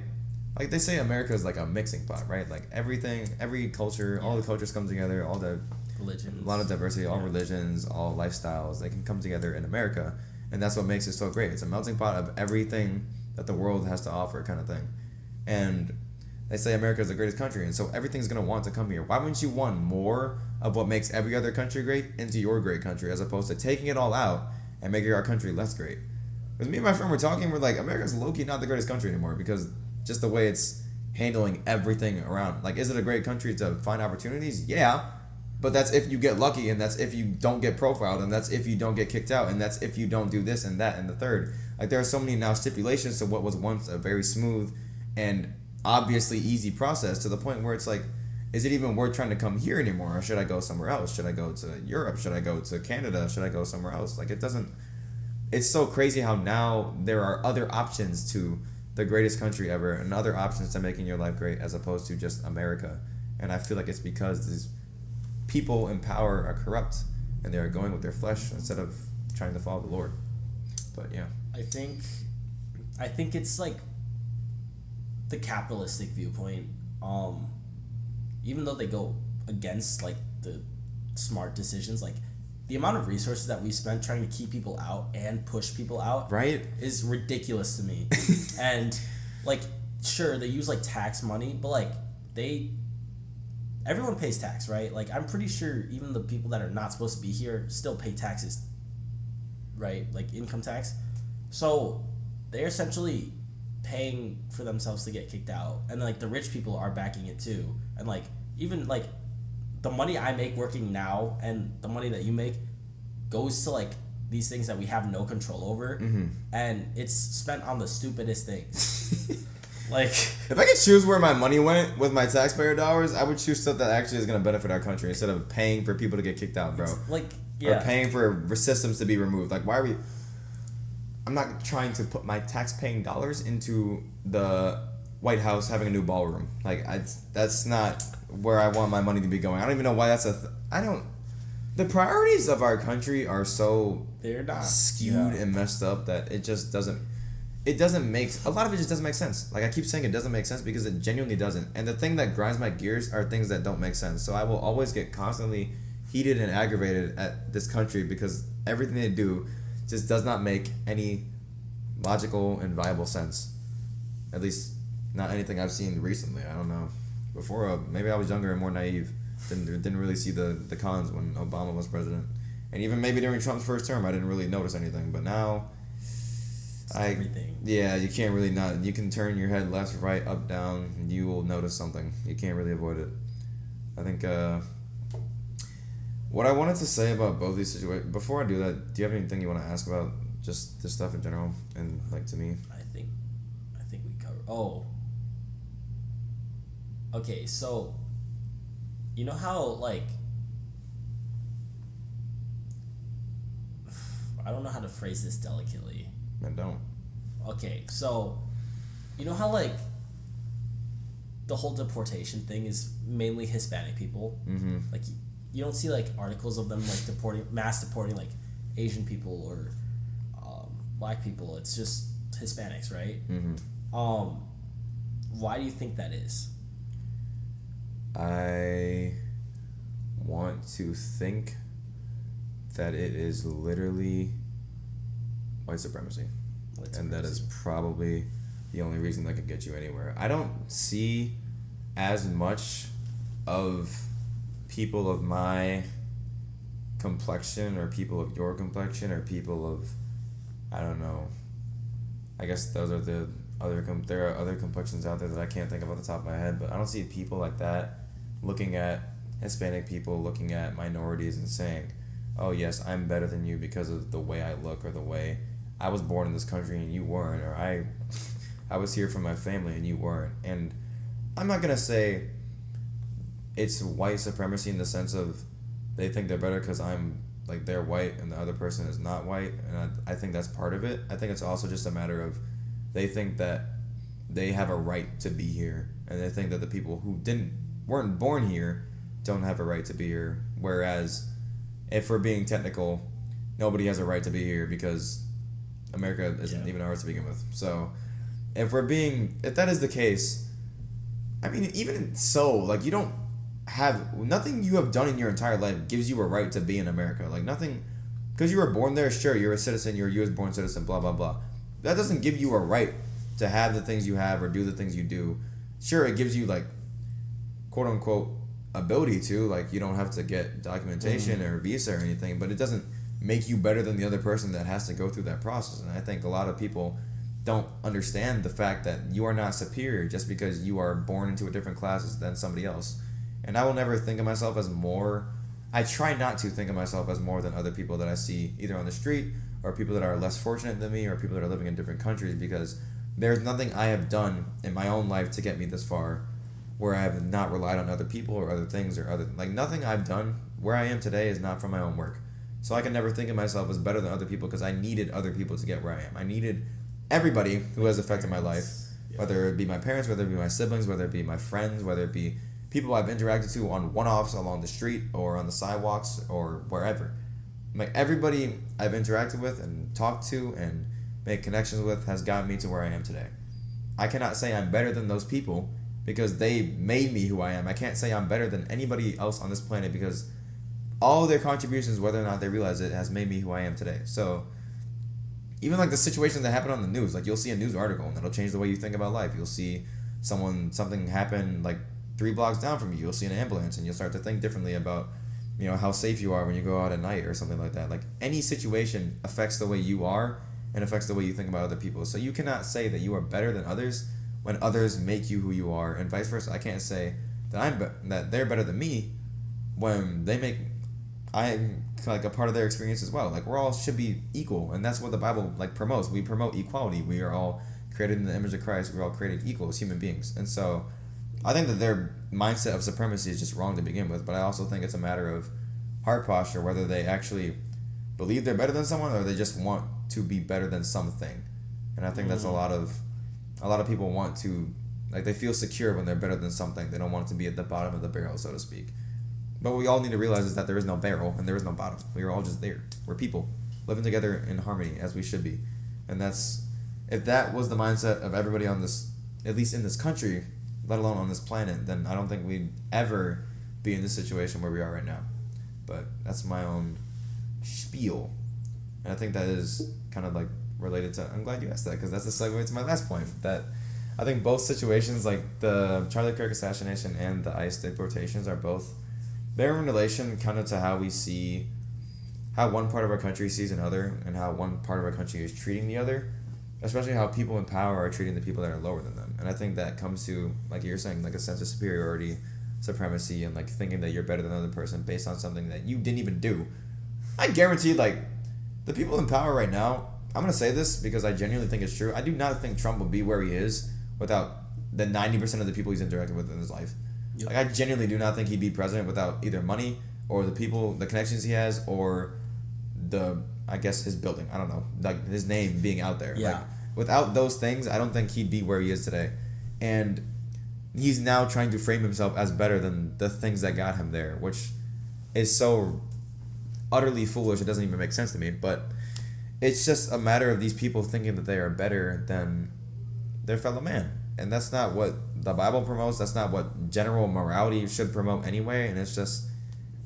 like they say America is like a mixing pot, right? Like everything, every culture, all the cultures come together, all the religions, a lot of diversity, all religions, all lifestyles, they can come together in America, and that's what makes it so great. It's a melting pot of everything that the world has to offer, kind of thing. And they say America is the greatest country, and so everything's going to want to come here. Why wouldn't you want more of what makes every other country great into your great country, as opposed to taking it all out and making our country less great? Because me and my friend were talking, we're like, America's low-key not the greatest country anymore, because just the way it's handling everything around. Like, is it a great country to find opportunities? Yeah, but that's if you get lucky, and that's if you don't get profiled, and that's if you don't get kicked out, and that's if you don't do this and that and the third. Like, there are so many now stipulations to what was once a very smooth and obviously easy process, to the point where it's like, is it even worth trying to come here anymore, or should I go somewhere else? Should I go to Europe? Should I go to Canada? Should I go somewhere else? Like, it doesn't, it's so crazy how now there are other options to the greatest country ever, and other options to making your life great, as opposed to just America. And I feel like it's because these people in power are corrupt, and they're going with their flesh instead of trying to follow the Lord. But yeah, I think it's like the capitalistic viewpoint, even though they go against like the smart decisions, like the amount of resources that we spent trying to keep people out and push people out, right, is ridiculous to me. And like, sure, they use like tax money, but like everyone pays tax, right? Like, I'm pretty sure even the people that are not supposed to be here still pay taxes, right? Like income tax. So they're essentially paying for themselves to get kicked out, and like the rich people are backing it too. And like, even like the money I make working now and the money that you make goes to like these things that we have no control over, and it's spent on the stupidest things. Like, if I could choose where my money went with my taxpayer dollars, I would choose stuff that actually is going to benefit our country instead of paying for people to get kicked out, bro. Like, yeah, or paying for systems to be removed. Like, why are we? I'm not trying to put my tax-paying dollars into the White House having a new ballroom. Like, that's not where I want my money to be going. I don't even know why that's I don't. The priorities of our country are so skewed and messed up that it just doesn't. It doesn't make, a lot of it just doesn't make sense. Like, I keep saying it doesn't make sense because it genuinely doesn't. And the thing that grinds my gears are things that don't make sense. So I will always get constantly heated and aggravated at this country because everything they do just does not make any logical and viable sense. At least not anything I've seen recently. I don't know. Before, maybe I was younger and more naive. Didn't really see the cons when Obama was president. And even maybe during Trump's first term, I didn't really notice anything. But now, everything. Yeah, you can't really not. You can turn your head left, right, up, down, and you will notice something. You can't really avoid it. I think What I wanted to say about both these situations, before I do that, do you have anything you want to ask about just this stuff in general and like to me? I think we cover. Oh, okay. So, you know how like I don't know how to phrase this delicately. I don't. Okay, so you know how like the whole deportation thing is mainly Hispanic people. Mm-hmm. Like you don't see like articles of them like mass deporting like Asian people or black people. It's just Hispanics, right? Mm-hmm. Why do you think that is? I want to think that it is literally white supremacy. And that is probably the only reason that could get you anywhere. I don't see as much of people of my complexion or people of your complexion or people of, I don't know, I guess those are the other, there are other complexions out there that I can't think of off the top of my head, but I don't see people like that looking at Hispanic people, looking at minorities and saying, oh yes, I'm better than you because of the way I look or the way I was born in this country and you weren't, or I was here from my family and you weren't. And I'm not going to say it's white supremacy in the sense of they think they're better because I'm like they're white and the other person is not white, and I think that's part of it. I think it's also just a matter of they think that they have a right to be here, and they think that the people who weren't born here don't have a right to be here, whereas if we're being technical, nobody has a right to be here because America isn't even ours to begin with. So if that is the case, I mean, even so, like, you don't have, nothing you have done in your entire life gives you a right to be in America. Like, nothing, because you were born there, sure, you're a citizen, you're a U.S. born citizen, blah, blah, blah. That doesn't give you a right to have the things you have or do the things you do. Sure, it gives you, like, quote unquote, ability to, like, you don't have to get documentation or visa or anything, but it doesn't make you better than the other person that has to go through that process. And I think a lot of people don't understand the fact that you are not superior just because you are born into a different class than somebody else. And I will never think of myself as more, I try not to think of myself as more than other people that I see either on the street or people that are less fortunate than me or people that are living in different countries, because there's nothing I have done in my own life to get me this far where I have not relied on other people or other things or other, like, nothing I've done where I am today is not from my own work. So I can never think of myself as better than other people because I needed other people to get where I am. I needed everybody who has affected my life, whether it be my parents, whether it be my siblings, whether it be my friends, whether it be people I've interacted to on one-offs along the street or on the sidewalks or wherever. Like, everybody I've interacted with and talked to and made connections with has gotten me to where I am today. I cannot say I'm better than those people because they made me who I am. I can't say I'm better than anybody else on this planet because all of their contributions, whether or not they realize it, has made me who I am today. So even like the situations that happen on the news, like, you'll see a news article and that'll change the way you think about life. You'll see something happen like 3 blocks down from you. You'll see an ambulance and you'll start to think differently about, you know, how safe you are when you go out at night or something like that. Like, any situation affects the way you are and affects the way you think about other people. So you cannot say that you are better than others when others make you who you are, and vice versa. I can't say that they're better than me when they make I'm like a part of their experience as well. Like, we're all should be equal, and that's what the Bible like promotes. We promote equality. We are all created in the image of Christ. We're all created equal as human beings, and so I think that their mindset of supremacy is just wrong to begin with. But I also think it's a matter of heart posture, whether they actually believe they're better than someone or they just want to be better than something. And I think that's a lot of people want to, like, they feel secure when they're better than something. They don't want it to be at the bottom of the barrel, so to speak. But what we all need to realize is that there is no barrel and there is no bottom. We are all just there. We're people living together in harmony as we should be. And if that was the mindset of everybody on this, at least in this country, let alone on this planet, then I don't think we'd ever be in this situation where we are right now. But that's my own spiel. And I think that is kind of like related to, I'm glad you asked that, because that's a segue to my last point, that I think both situations, like the Charlie Kirk assassination and the ICE deportations, are both, they're in relation kind of to how we see, how one part of our country sees another and how one part of our country is treating the other, especially how people in power are treating the people that are lower than them. And I think that comes to, like you're saying, like a sense of superiority, supremacy and like thinking that you're better than another person based on something that you didn't even do. I guarantee, like, the people in power right now, I'm going to say this because I genuinely think it's true. I do not think Trump will be where he is without the 90% of the people he's interacted with in his life. Yep. Like, I genuinely do not think he'd be president without either money or the people, the connections he has, or I guess his building. I don't know. Like, his name being out there. Yeah. Like, without those things, I don't think he'd be where he is today. And he's now trying to frame himself as better than the things that got him there, which is so utterly foolish. It doesn't even make sense to me. But it's just a matter of these people thinking that they are better than their fellow man. And that's not what the Bible promotes. That's not what general morality should promote anyway. And it's just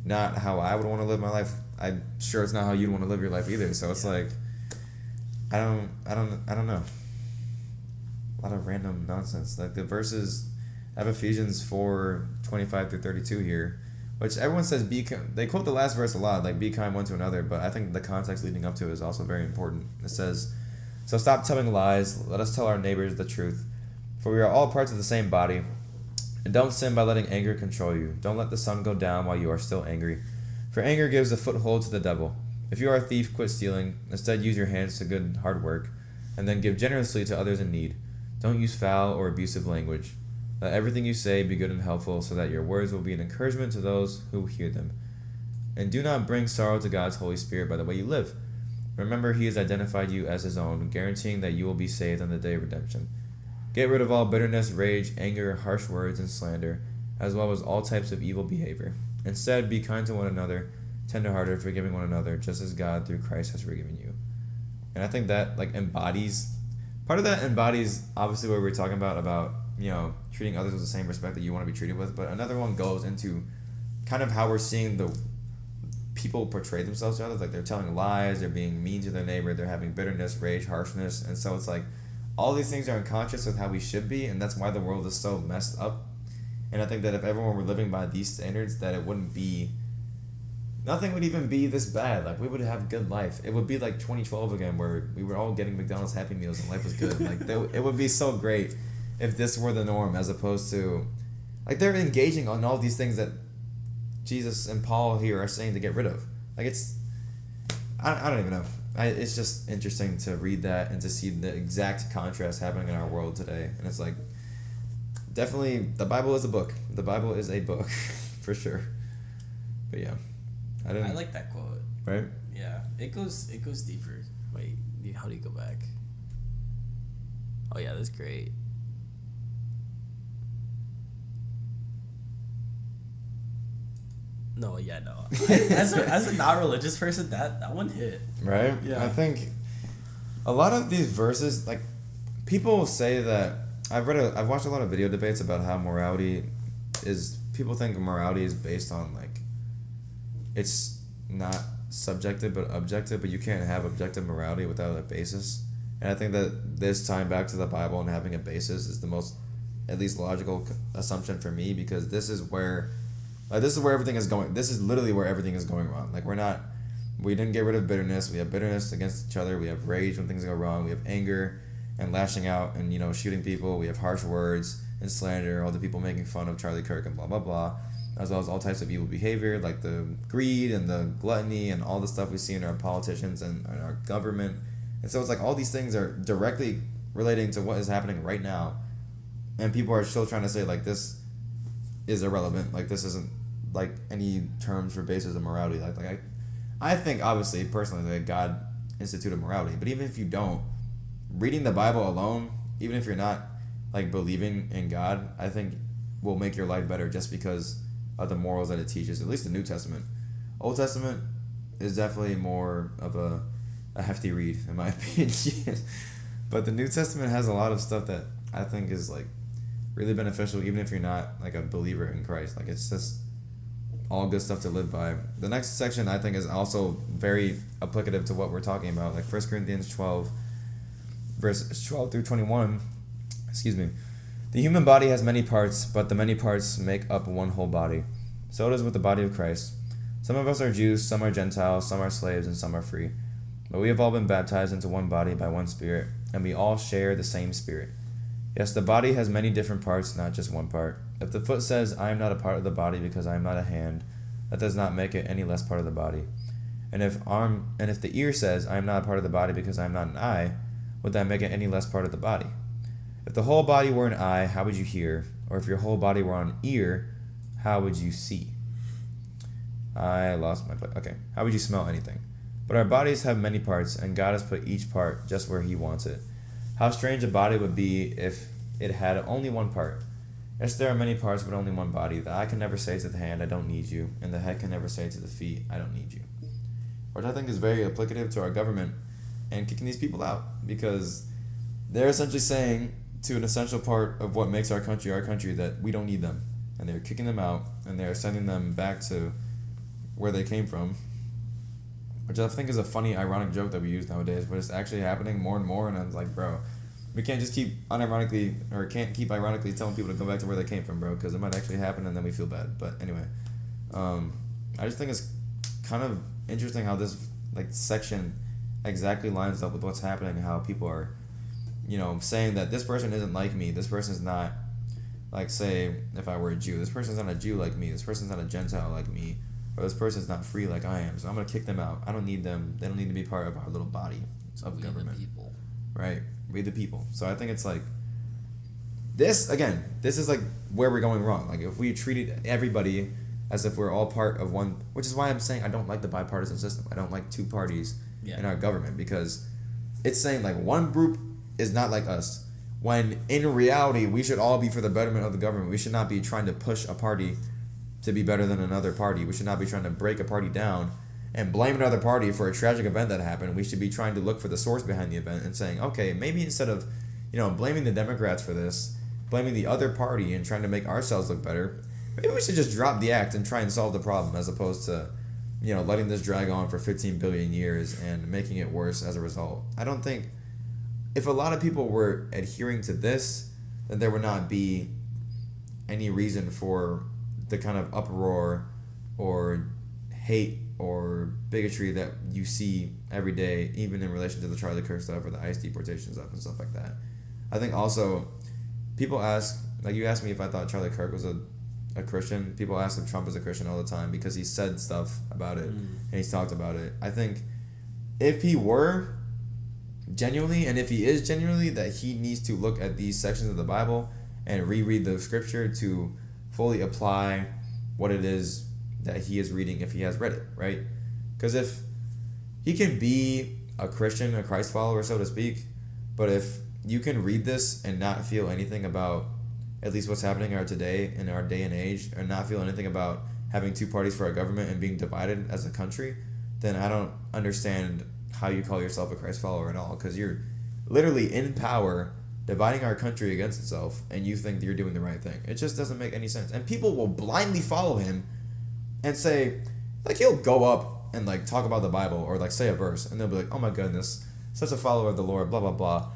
not how I would want to live my life. I'm sure it's not how you'd want to live your life either. So it's like, I don't know. A lot of random nonsense. Like the verses, I have Ephesians 4:25-32 here, which everyone says they quote the last verse a lot, like be kind one to another, but I think the context leading up to it is also very important. It says, so stop telling lies, let us tell our neighbors the truth, for we are all parts of the same body. And don't sin by letting anger control you. Don't let the sun go down while you are still angry, for anger gives a foothold to the devil. If you are a thief, quit stealing. Instead, use your hands to good hard work, and then give generously to others in need. Don't use foul or abusive language. Let everything you say be good and helpful, so that your words will be an encouragement to those who hear them. And do not bring sorrow to God's Holy Spirit by the way you live. Remember, He has identified you as His own, guaranteeing that you will be saved on the day of redemption. Get rid of all bitterness, rage, anger, harsh words, and slander, as well as all types of evil behavior. Instead, be kind to one another, tenderhearted, forgiving one another, just as God through Christ has forgiven you. And I think that part of that embodies obviously what we were talking about treating others with the same respect that you want to be treated with. But another one goes into kind of how we're seeing the people portray themselves to others. Like they're telling lies, they're being mean to their neighbor, they're having bitterness, rage, harshness, and so it's like all these things are unconscious with how we should be, and that's why the world is so messed up. And I think that if everyone were living by these standards, that nothing would even be this bad. Like, we would have a good life. It would be like 2012 again, where we were all getting McDonald's Happy Meals and life was good. Like, it would be so great if this were the norm, as opposed to, like, they're engaging on all these things that Jesus and Paul here are saying to get rid of. Like, I don't even know. It's just interesting to read that and to see the exact contrast happening in our world today. And it's like, definitely, the Bible is a book. The Bible is a book, for sure. But yeah. I like that quote. Right? Yeah. It goes deeper. Wait, how do you go back? Oh yeah, that's great. No, yeah, no. As a not religious person, that one hit. Right? Yeah. I think a lot of these verses, like, people say that I've watched a lot of video debates about how people think morality is based on, like, it's not subjective but objective, but you can't have objective morality without a basis. And I think that this tying back to the Bible and having a basis is the most, at least, logical assumption for me, because this is where everything is going. This is literally where everything is going wrong. Like, we didn't get rid of bitterness. We have bitterness against each other. We have rage when things go wrong. We have anger and lashing out and, shooting people. We have harsh words and slander, all the people making fun of Charlie Kirk and blah, blah, blah, as well as all types of evil behavior, like the greed and the gluttony and all the stuff we see in our politicians and our government. And so it's like all these things are directly relating to what is happening right now. And people are still trying to say, like, this is irrelevant. Like, this isn't, like, any terms for basis of morality. Like I think, obviously, personally, that God instituted morality. But even if you don't, reading the Bible alone, even if you're not, like, believing in God, I think will make your life better just because of the morals that it teaches, at least the New Testament. Old Testament is definitely more of a hefty read, in my opinion. But the New Testament has a lot of stuff that I think is, like, really beneficial, even if you're not, like, a believer in Christ. Like, it's just all good stuff to live by. The next section, I think, is also very applicative to what we're talking about. Like 1 Corinthians 12, verses 12 through 21. The human body has many parts, but the many parts make up one whole body. So it is with the body of Christ. Some of us are Jews, some are Gentiles, some are slaves, and some are free. But we have all been baptized into one body by one Spirit, and we all share the same Spirit. Yes, the body has many different parts, not just one part. If the foot says, I am not a part of the body because I am not a hand, that does not make it any less part of the body. And if the ear says, I am not a part of the body because I am not an eye, would that make it any less part of the body? If the whole body were an eye, how would you hear? Or if your whole body were an ear, how would you see? I lost my place. Okay. How would you smell anything? But our bodies have many parts, and God has put each part just where he wants it. How strange a body would be if it had only one part. Yes, there are many parts, but only one body. The eye can never say to the hand, I don't need you, and the head can never say to the feet, I don't need you. Which I think is very applicative to our government and kicking these people out, because they're essentially saying to an essential part of what makes our country, that we don't need them. And they're kicking them out, and they're sending them back to where they came from, which I think is a funny, ironic joke that we use nowadays, but it's actually happening more and more, and I was like, bro, we can't just keep ironically telling people to go back to where they came from, bro, because it might actually happen, and then we feel bad. But anyway, I just think it's kind of interesting how this section exactly lines up with what's happening, and how people are, saying that this person isn't like me, this person's not, say, if I were a Jew, this person's not a Jew like me, this person's not a Gentile like me, or this person's not free like I am, so I'm going to kick them out. I don't need them. They don't need to be part of our little body of government. The people. Right. We the people. So I think it's this is where we're going wrong. If we treated everybody as if we're all part of one, which is why I'm saying I don't like the bipartisan system. I don't like two parties in our government, because it's saying one group is not like us, when in reality we should all be for the betterment of the government. We should not be trying to push a party to be better than another party. We should not be trying to break a party down and blame another party for a tragic event that happened. We should be trying to look for the source behind the event and saying, okay, maybe instead of, blaming the Democrats for this, blaming the other party and trying to make ourselves look better, maybe we should just drop the act and try and solve the problem, as opposed to, letting this drag on for 15 billion years and making it worse as a result. I don't think, if a lot of people were adhering to this, then there would not be any reason for the kind of uproar or hate or bigotry that you see every day, even in relation to the Charlie Kirk stuff or the ICE deportation stuff and stuff like that. I think also, people ask, you asked me if I thought Charlie Kirk was a Christian. People ask if Trump is a Christian all the time because he said stuff about it and he's talked about it. I think if he were genuinely, and if he is genuinely, that he needs to look at these sections of the Bible and reread the scripture to fully apply what it is that he is reading, if he has read it, right? Because if he can be a Christian, a Christ follower, so to speak, but if you can read this and not feel anything about at least what's happening in our day and age, or not feel anything about having two parties for our government and being divided as a country, then I don't understand how you call yourself a Christ follower at all, because you're literally in power, dividing our country against itself, and you think that you're doing the right thing. It just doesn't make any sense. And people will blindly follow him and say, he'll go up and talk about the Bible or say a verse, and they'll be like, oh my goodness, such a follower of the Lord, blah blah blah.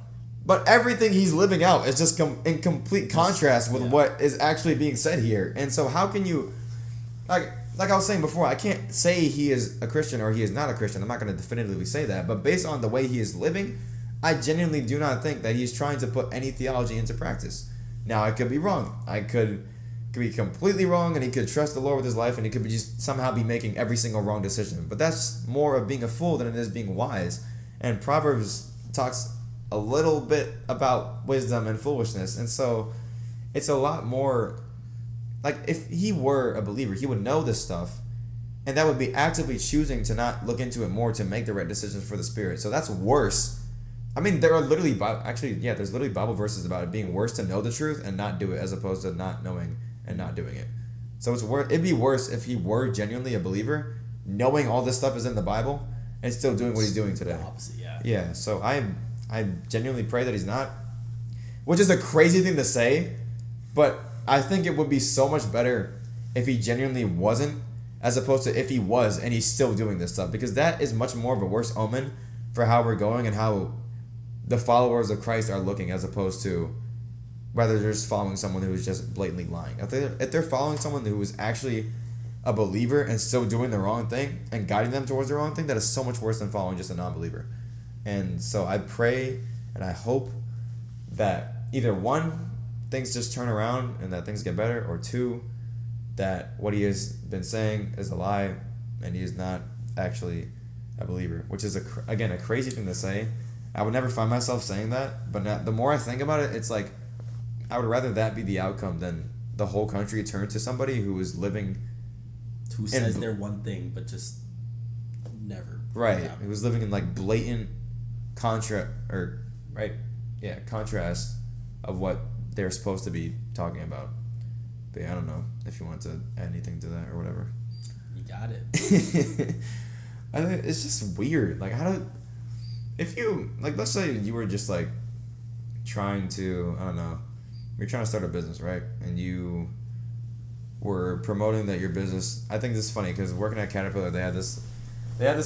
But everything he's living out is just in complete contrast with what is actually being said here. And so how can you, like I was saying before, I can't say he is a Christian or he is not a Christian. I'm not going to definitively say that, but based on the way he is living, I genuinely do not think that he's trying to put any theology into practice. Now, I could be wrong. I could be completely wrong, and he could trust the Lord with his life, and he could just somehow be making every single wrong decision. But that's more of being a fool than it is being wise. And Proverbs talks a little bit about wisdom and foolishness. And so it's a lot more, if he were a believer, he would know this stuff, and that would be actively choosing to not look into it more to make the right decisions for the Spirit. So that's worse. I mean, there are literally, there's literally Bible verses about it being worse to know the truth and not do it, as opposed to not knowing and not doing it. So it'd be worse if he were genuinely a believer, knowing all this stuff is in the Bible, and still doing what he's doing today. The opposite, yeah. Yeah, so I genuinely pray that he's not, which is a crazy thing to say, but I think it would be so much better if he genuinely wasn't, as opposed to if he was and he's still doing this stuff, because that is much more of a worse omen for how we're going and how the followers of Christ are looking, as opposed to whether they're just following someone who is just blatantly lying. If they're following someone who is actually a believer and still doing the wrong thing and guiding them towards the wrong thing, that is so much worse than following just a non-believer. And so I pray and I hope that either one, things just turn around and that things get better, or two, that what he has been saying is a lie and he is not actually a believer, which is again a crazy thing to say. I would never find myself saying that, but now, the more I think about it, it's like I would rather that be the outcome than the whole country turn to somebody who is living, who says they're one thing but just never right, who was living in like blatant contrast of what they're supposed to be talking about. But yeah, I don't know if you want to add anything to that or whatever. You got it. I think it's just weird. Like, if you, like, let's say you were just, like, trying to, I don't know, you're trying to start a business, right? And you were promoting that your business, I think this is funny because working at Caterpillar, they had this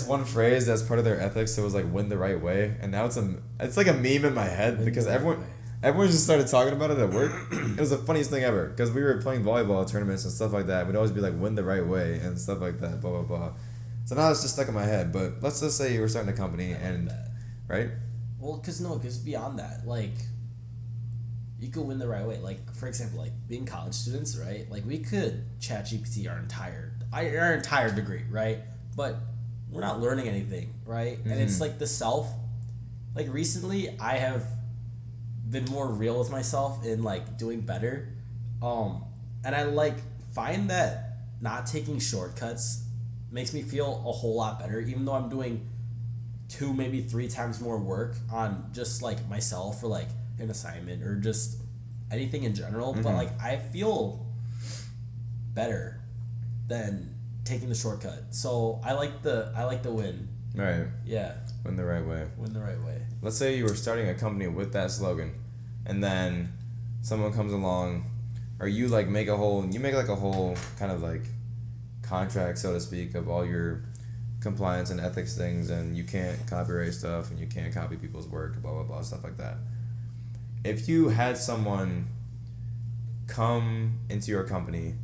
one phrase that's part of their ethics. It was, like, win the right way. And now it's like a meme in my head because everyone just started talking about it at work. It was the funniest thing ever because we were playing volleyball tournaments and stuff like that. We'd always be like, win the right way and stuff like that, blah, blah, blah. So now it's just stuck in my head. But let's just say you were starting a company and, right? Well, because beyond that, like, you could win the right way. Like, for example, like, being college students, right? Like, we could ChatGPT our entire degree, right? But we're not learning anything, right? Mm-hmm. And it's like like, recently I have been more real with myself in like doing better, and I like find that not taking shortcuts makes me feel a whole lot better, even though I'm doing 2 maybe 3 times more work on just like myself or like an assignment or just anything in general. Mm-hmm. But like I feel better than taking the shortcut, so I like the win. Right. Yeah. Win the right way. Win the right way. Let's say you were starting a company with that slogan, and then someone comes along, or you like make a whole kind of like contract, so to speak, of all your compliance and ethics things, and you can't copyright stuff, and you can't copy people's work, blah, blah, blah, stuff like that. If you had someone come into your company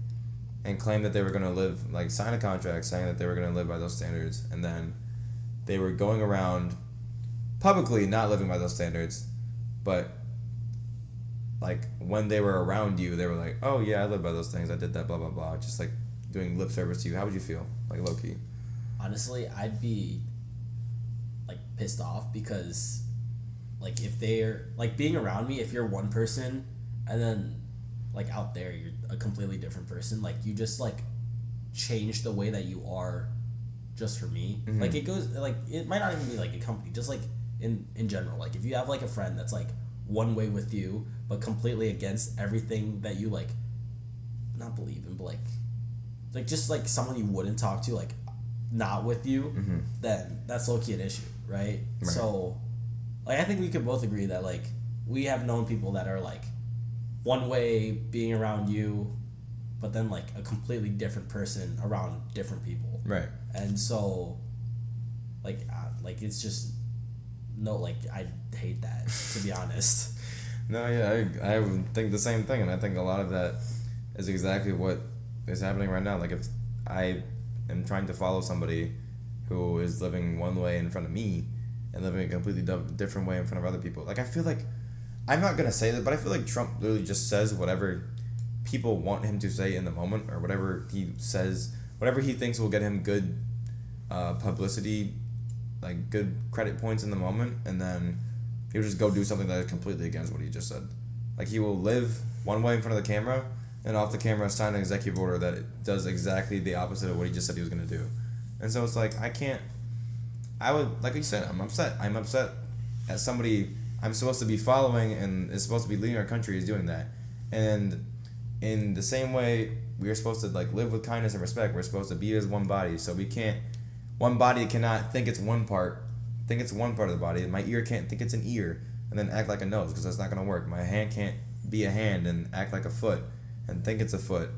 and claim that they were going to live, like sign a contract saying that they were going to live by those standards, and then they were going around publicly not living by those standards, but like when they were around you, they were like, oh yeah, I live by those things, I did that, blah, blah, blah, just like doing lip service to you, how would you feel? Like low key. Honestly, I'd be like pissed off because like if they're like being around me, if you're one person and then like out there you're a completely different person, like you just like change the way that you are just for me. Mm-hmm. Like it goes like it might not even be like a company, just like in general. Like if you have like a friend that's like one way with you but completely against everything that you like not believe in, but like just like someone you wouldn't talk to, like not with you, mm-hmm. then that's low-key an issue, right? So like I think we could both agree that like we have known people that are like one way being around you, but then like a completely different person around different people, right? And so like it's just no, like I hate that, to be honest. No, yeah, I would think the same thing, and I think a lot of that is exactly what is happening right now. Like if I am trying to follow somebody who is living one way in front of me and living a completely different way in front of other people, like I feel like, I'm not going to say that, but I feel like Trump literally just says whatever people want him to say in the moment, or whatever he says, whatever he thinks will get him good publicity, like good credit points in the moment, and then he'll just go do something that is completely against what he just said. Like he will live one way in front of the camera, and off the camera sign an executive order that does exactly the opposite of what he just said he was going to do. And so it's like, I would, like you said, I'm upset at somebody I'm supposed to be following and is supposed to be leading our country is doing that. And in the same way, we are supposed to like live with kindness and respect. We're supposed to be as one body. So one body cannot think it's one part of the body. My ear can't think it's an ear and then act like a nose, because that's not going to work. My hand can't be a hand and act like a foot and think it's a foot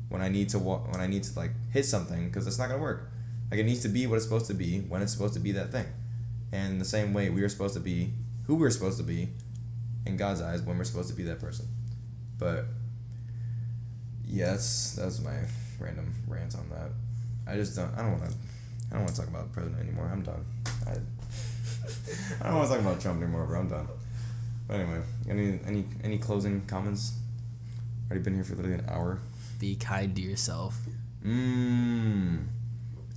when I need to like hit something, because it's not going to work. Like it needs to be what it's supposed to be when it's supposed to be that thing. And in the same way, we are supposed to be who we're supposed to be in God's eyes when we're supposed to be that person. But yeah, that's my random rant on that. I don't want to talk about the president anymore. I'm done. I don't want to talk about Trump anymore, bro. I'm done. But anyway, any closing comments? Already been here for literally an hour. Be kind to yourself. And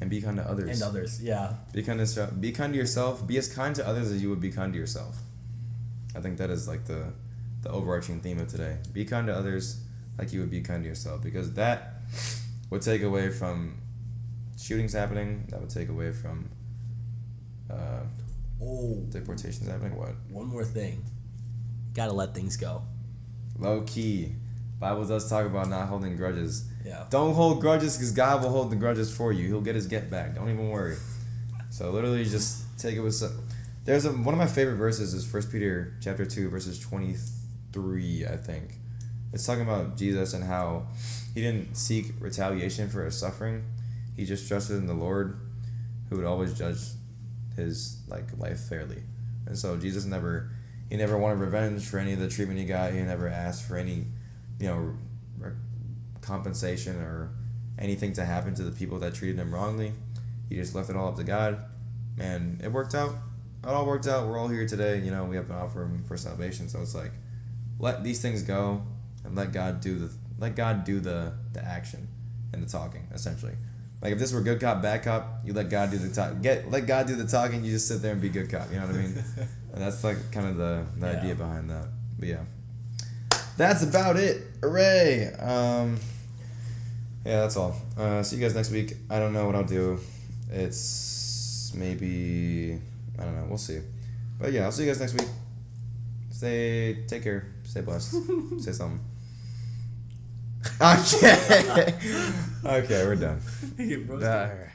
be kind to others. And others, yeah. Be kind to yourself. Be as kind to others as you would be kind to yourself. I think that is like the overarching theme of today. Be kind to others like you would be kind to yourself, because that would take away from shootings happening. That would take away from deportations happening. What? One more thing. Gotta let things go. Low key. Bible does talk about not holding grudges. Yeah. Don't hold grudges, because God will hold the grudges for you. He'll get his get back. Don't even worry. So literally just take it with some... There's one of my favorite verses is 1 Peter chapter 2 verses 23, I think. It's talking about Jesus and how he didn't seek retaliation for his suffering. He just trusted in the Lord, who would always judge his life fairly. And so Jesus never wanted revenge for any of the treatment he got. He never asked for any, compensation or anything to happen to the people that treated him wrongly. He just left it all up to God, and it worked out. It all worked out. We're all here today. We have an offering for salvation. So it's like, let these things go and let God do the action and the talking, essentially. Like if this were good cop, bad cop, you let God do the talk. Let God do the talking. You just sit there and be good cop. You know what I mean? And that's like kind of the idea behind that. But yeah, that's about it. Hooray! Yeah, that's all. See you guys next week. I don't know what I'll do. It's maybe, I don't know. We'll see. But yeah, I'll see you guys next week. Take care. Stay blessed. Say something. Okay. Okay, we're done. All right.